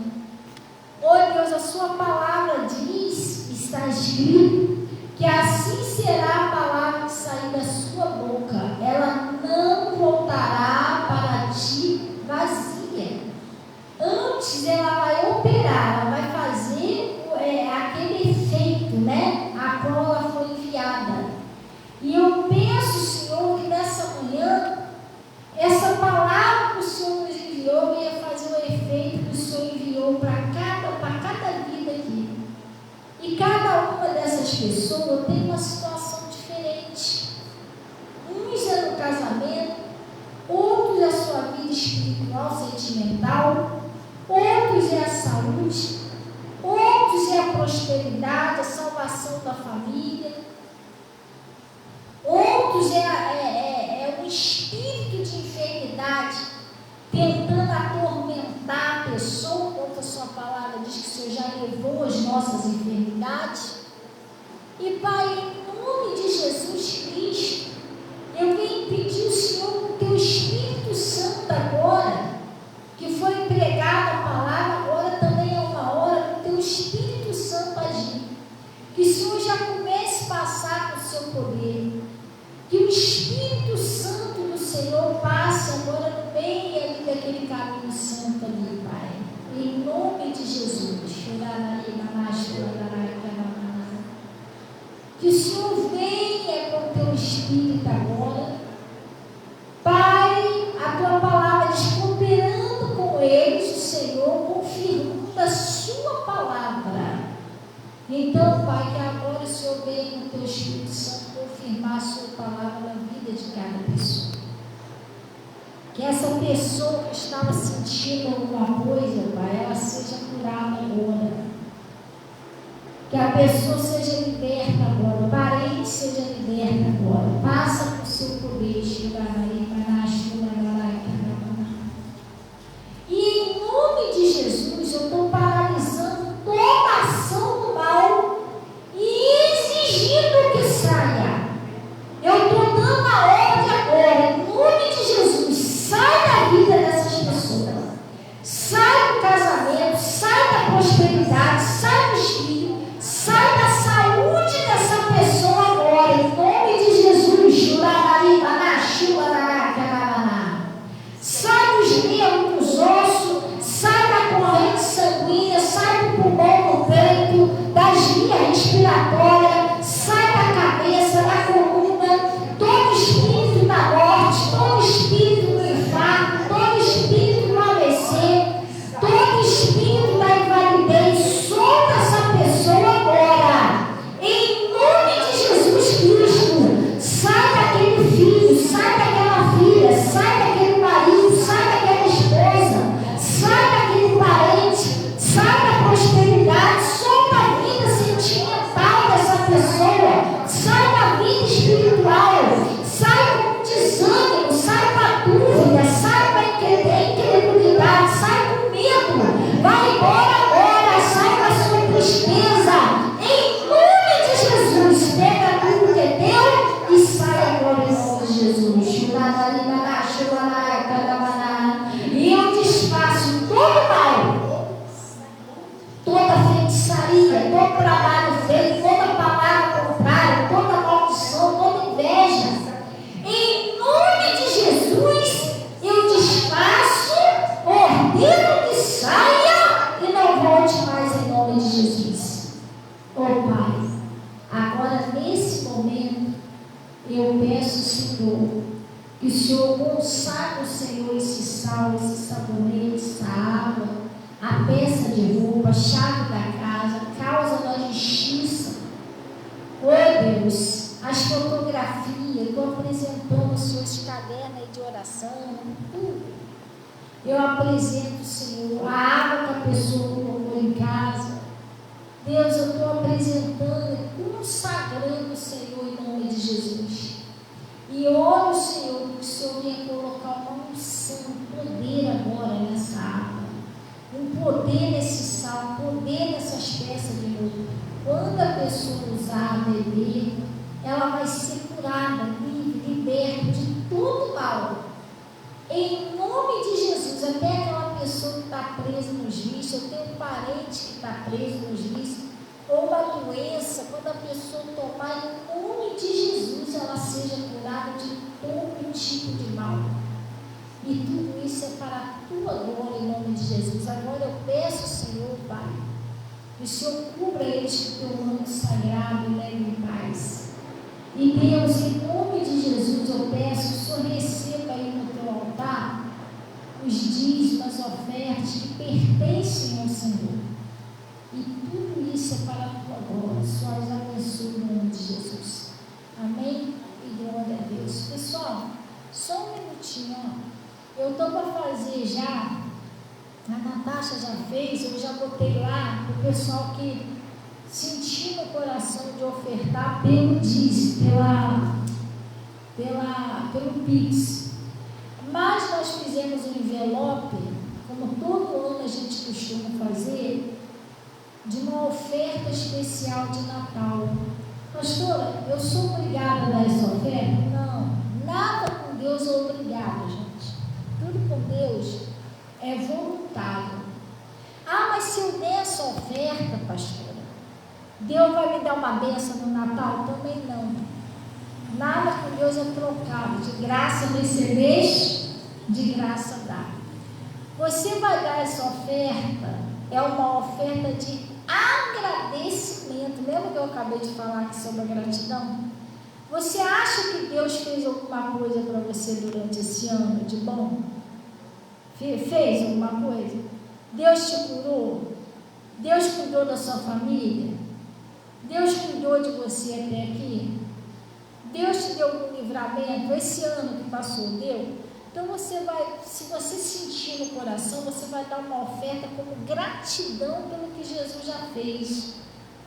Oh Deus, a Sua palavra diz, está escrito, que assim será a palavra que sair da sua boca, ela não voltará para ti vazia. Antes ela vai operar, ela vai fazer aquele efeito, né? A qual ela foi enviada. E eu peço, Senhor, que nessa manhã, essa palavra que o Senhor nos enviou ia fazer o efeito que o Senhor enviou para cada vida aqui. E cada uma dessas pessoas tem uma situação diferente. Uns é no casamento, outros é a sua vida espiritual, sentimental, outros é a saúde, outros é a prosperidade, a salvação da família, outros é um espírito de enfermidade tentando atormentar a pessoa, como a sua palavra diz que o Senhor já levou as nossas enfermidades. E Pai, em nome de Jesus Cristo, eu venho pedir ao Senhor com o Teu Espírito Santo agora, que foi empregada a palavra, agora também é uma hora do Teu Espírito Santo agir. Que o Senhor já comece a passar com o Seu poder. Que o Espírito Santo do Senhor passe agora no meio ali daquele caminho santo ali, Pai. Em nome de Jesus. Que o Senhor venha com o Teu Espírito agora. Pai, a Tua palavra diz, cooperando com eles, o Senhor, confirmando a Sua palavra. Então, Pai, que agora o Senhor venha com o Teu Espírito Santo confirmar a Sua palavra na vida de cada pessoa. Que essa pessoa que estava sentindo alguma coisa, Pai, ela seja curada agora. Que a pessoa seja liberta agora, o parente seja liberta agora. Passa com o Seu poder, e em nome de Jesus, eu estou paralisando toda a ação do mal e exigindo que saia. Eu estou dando a ordem agora, em nome de Jesus, sai da vida dessas pessoas. Sai do casamento, sai da prosperidade, sai do espírito, sai da saúde dessa pessoa agora, em nome de Jesus. Sai dos nervos, dos ossos, sai da corrente sanguínea, sai do pulmão, do peito, das vias respiratórias, sai da cabeça, da coluna, todo espírito da morte, todo espírito do infarto, todo espírito do AVC, todo espírito da invalidez, solta essa pessoa agora, em nome de Jesus Cristo. Sai daquele filho, sai daquela filha, sai daquele marido, sai daquela esposa, sai daquele parente, sai da prosperidade, solta a vida sentimental dessa pessoa, sai da vida espiritual, sai com desânimo, sai com a dúvida, sai com a incredulidade, sai com medo, vai embora agora, sai da sua tristeza, em nome de Jesus. Pega tudo que é teu e sai agora em nome de Jesus. trabalho feito, toda palavra contrária, toda maldição, toda inveja. Em nome de Jesus, eu desfaço, ordeno que saia e não volte mais em nome de Jesus. Oh Pai, agora nesse momento, eu peço, Senhor, que o Senhor consagre, Senhor, esse sal, esse sabonete, essa água, a peça de roupa, a chave da casa, causa da justiça. Oh Deus, as fotografias, estou apresentando os seus cadernos aí de oração, tudo. Eu apresento, Senhor, a água que a pessoa colocou em casa. Deus, eu estou apresentando e consagrando, Senhor, em nome de Jesus. E oro, Senhor, que o Senhor venha colocar uma unção, um poder agora nessa água, um poder nesse sal, um poder nessas peças de roupa. Quando a pessoa usar, beber, ela vai ser curada, livre, liberta de todo mal. Em nome de Jesus, até aquela pessoa que está presa nos vícios, eu tenho um parente que está preso nos vícios, ou uma doença, quando a pessoa tomar, em nome de Jesus, ela seja curada de todo tipo de mal. E tudo isso é para a tua glória, em nome de Jesus. Agora eu peço, Senhor, Pai, que o Senhor cubra eles com o teu manto sagrado e leve em paz. E Deus, em nome de Jesus, eu peço que o Senhor receba aí no teu altar os dízimos, as ofertas que pertencem ao Senhor. E tudo isso é para a tua glória. Só as abençoe no nome de Jesus. Amém? E glória a Deus. Pessoal, só um minutinho. Eu estou para fazer já. A Natasha já fez. Eu já botei lá para o pessoal que sentiu no coração de ofertar pelo dízimo, pelo Pix. Mas nós fizemos um envelope, como todo ano a gente costuma fazer, de uma oferta especial de Natal. Pastora, eu sou obrigada a dar essa oferta? Não, nada com Deus é obrigado, gente. Tudo com Deus é voluntário. Ah, mas se eu der essa oferta, pastora, Deus vai me dar uma bênção no Natal? Também não. Nada com Deus é trocado. De graça recebeste, de graça dá. Você vai dar essa oferta, é uma oferta de agradecimento. Lembra que eu acabei de falar aqui sobre a gratidão? Você acha que Deus fez alguma coisa para você durante esse ano de bom? Fez alguma coisa? Deus te curou? Deus cuidou da sua família? Deus cuidou de você até aqui? Deus te deu um livramento? Esse ano que passou, deu? Então você vai, se você sentir no coração, você vai dar uma oferta como gratidão pelo que Jesus já fez.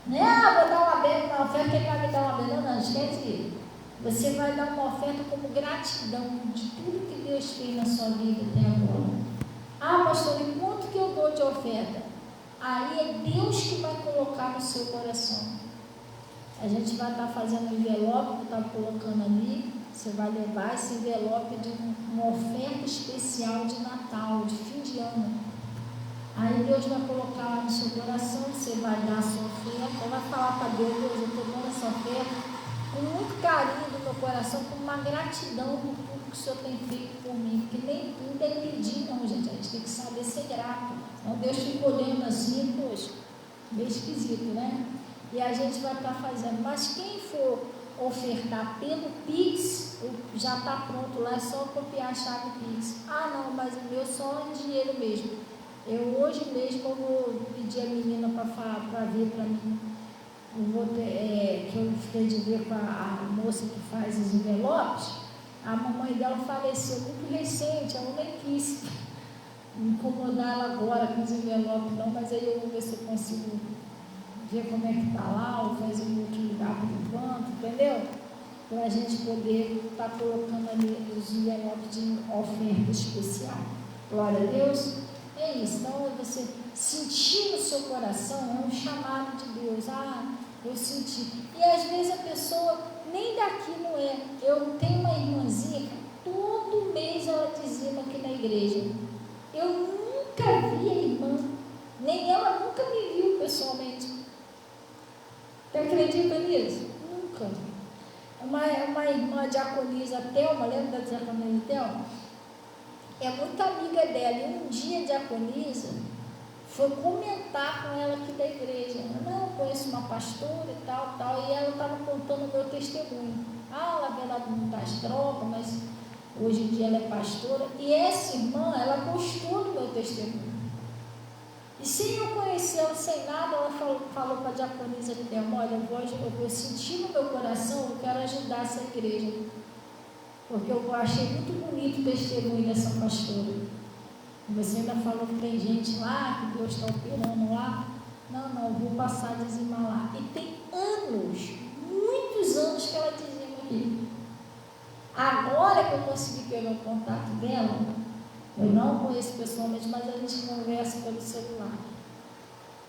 Não é, vou dar uma oferta que ele vai me dar uma bênção, não, esquece. Você vai dar uma oferta como gratidão de tudo que Deus fez na sua vida até agora. Ah, pastor, e quanto que eu dou de oferta? Aí é Deus que vai colocar no seu coração. A gente vai estar fazendo um envelope, que eu estava colocando ali. Você vai levar esse envelope de uma oferta especial de Natal, de fim de ano. Aí Deus vai colocar lá no seu coração, você vai dar a sua oferta, vai falar para Deus, eu estou dando essa oferta com muito carinho do meu coração, com uma gratidão por tudo que o Senhor tem feito por mim, porque nem tudo é pedir, não, gente, a gente tem que saber ser grato. Então Deus fica olhando assim, poxa, meio esquisito, né? E a gente vai estar fazendo, mas quem for ofertar pelo Pix, já está pronto lá, é só copiar a chave Pix. Ah não, mas o meu só em dinheiro mesmo. Eu hoje mesmo eu vou pedir a menina para vir para mim. Que eu fiquei de ver com a moça que faz os envelopes. A mamãe dela faleceu muito recente, ela nem quis incomodar ela agora com os envelopes não, mas aí eu vou ver se eu consigo ver como é que está lá, ou fazer um pouquinho lá por enquanto, entendeu? Para a gente poder estar colocando ali os envelopes de oferta especial. Glória a Deus. É isso. Então, você sentir no seu coração é um chamado de Deus. Ah, eu senti. E às vezes a pessoa nem daqui não é. Eu tenho uma irmãzinha que todo mês ela dizima aqui na igreja. Eu nunca vi a irmã, nem ela nunca me viu pessoalmente. Você acredita nisso? Nunca. Uma irmã diaconisa Thelma, lembra da diaconisa Thelma? É muito amiga dela, e um dia a diaconisa foi comentar com ela aqui da igreja. Não, eu conheço uma pastora e tal, e ela estava contando o meu testemunho. Ela veio lá das tropas, mas hoje em dia ela é pastora, e essa irmã, ela gostou do meu testemunho. E sem eu conhecê-la, sem nada, ela falou para a diaconisa Thelma: olha, eu vou sentir no meu coração, eu quero ajudar essa igreja, porque eu achei muito bonito o testemunho dessa pastora. Você ainda falou que tem gente lá, que Deus está operando lá. Não, eu vou passar a dizimar lá. E tem anos, muitos anos que ela dizima aqui. Agora que eu consegui pegar o contato dela, eu não conheço pessoalmente, mas a gente conversa pelo celular.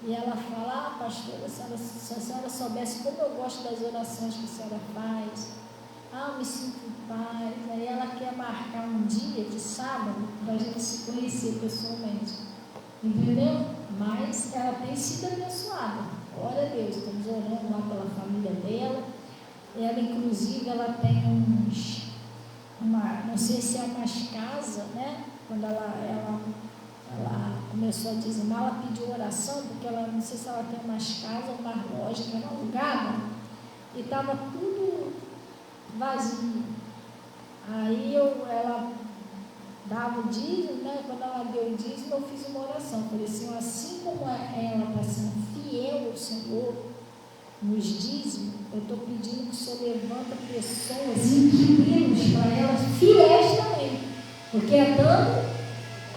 E ela fala: pastora, se a senhora soubesse como eu gosto das orações que a senhora faz, eu me sinto em paz. Aí ela quer marcar um dia de sábado para a gente se conhecer pessoalmente. Entendeu? Mas ela tem sido abençoada. Glória a Deus, estamos orando lá pela família dela. Ela, inclusive, ela tem não sei se é umas casas, né? Quando ela começou a dizimar, ela pediu oração, porque ela, não sei se ela tem umas casas, uma loja que era alugada, e estava tudo vazio. Aí ela dava o dízimo, né? Quando ela deu o dízimo, eu fiz uma oração. Falei assim como ela está sendo fiel ao Senhor nos dízimos, eu estou pedindo que o Senhor levanta pessoas, inquilinos para elas, fiéis também, porque é dando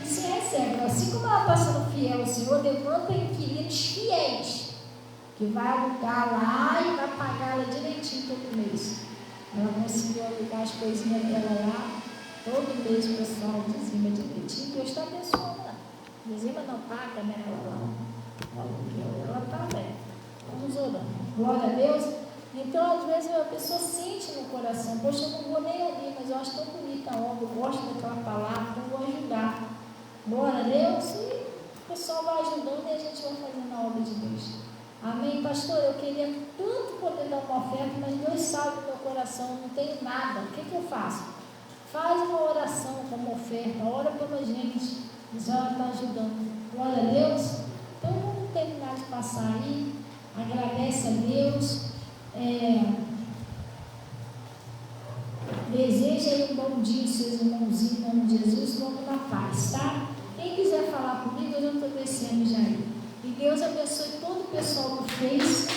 e se recebe. Assim como ela está sendo fiel ao Senhor, levanta inquilinos fiéis, que vai alugar lá e vai pagar ela direitinho todo mês. Ela conseguiu alugar as coisinhas dela lá, todo mês o pessoal dizima direitinho. Deus está abençoando ela. Dizima não paga, né? Ela está bem. Vamos orando. Glória a Deus. Então, às vezes, a pessoa sente no coração: poxa, eu não vou nem ali, mas eu acho tão bonita a obra, eu gosto daquela palavra, então eu vou ajudar. Glória a Deus. E o pessoal vai ajudando e a gente vai fazendo a obra de Deus. Amém, pastor? Eu queria tanto poder dar uma oferta, mas Deus sabe do meu coração, eu não tenho nada. O que eu faço? Faz uma oração como oferta, ora pela gente, a senhora está ajudando. Glória a Deus. Então vamos terminar de passar aí. Agradece a Deus. Deseja aí um bom dia, seus irmãozinhos, em nome de Jesus. Vamos na paz, tá? Quem quiser falar comigo, eu já estou descendo já aí. E Deus abençoe todo o pessoal que fez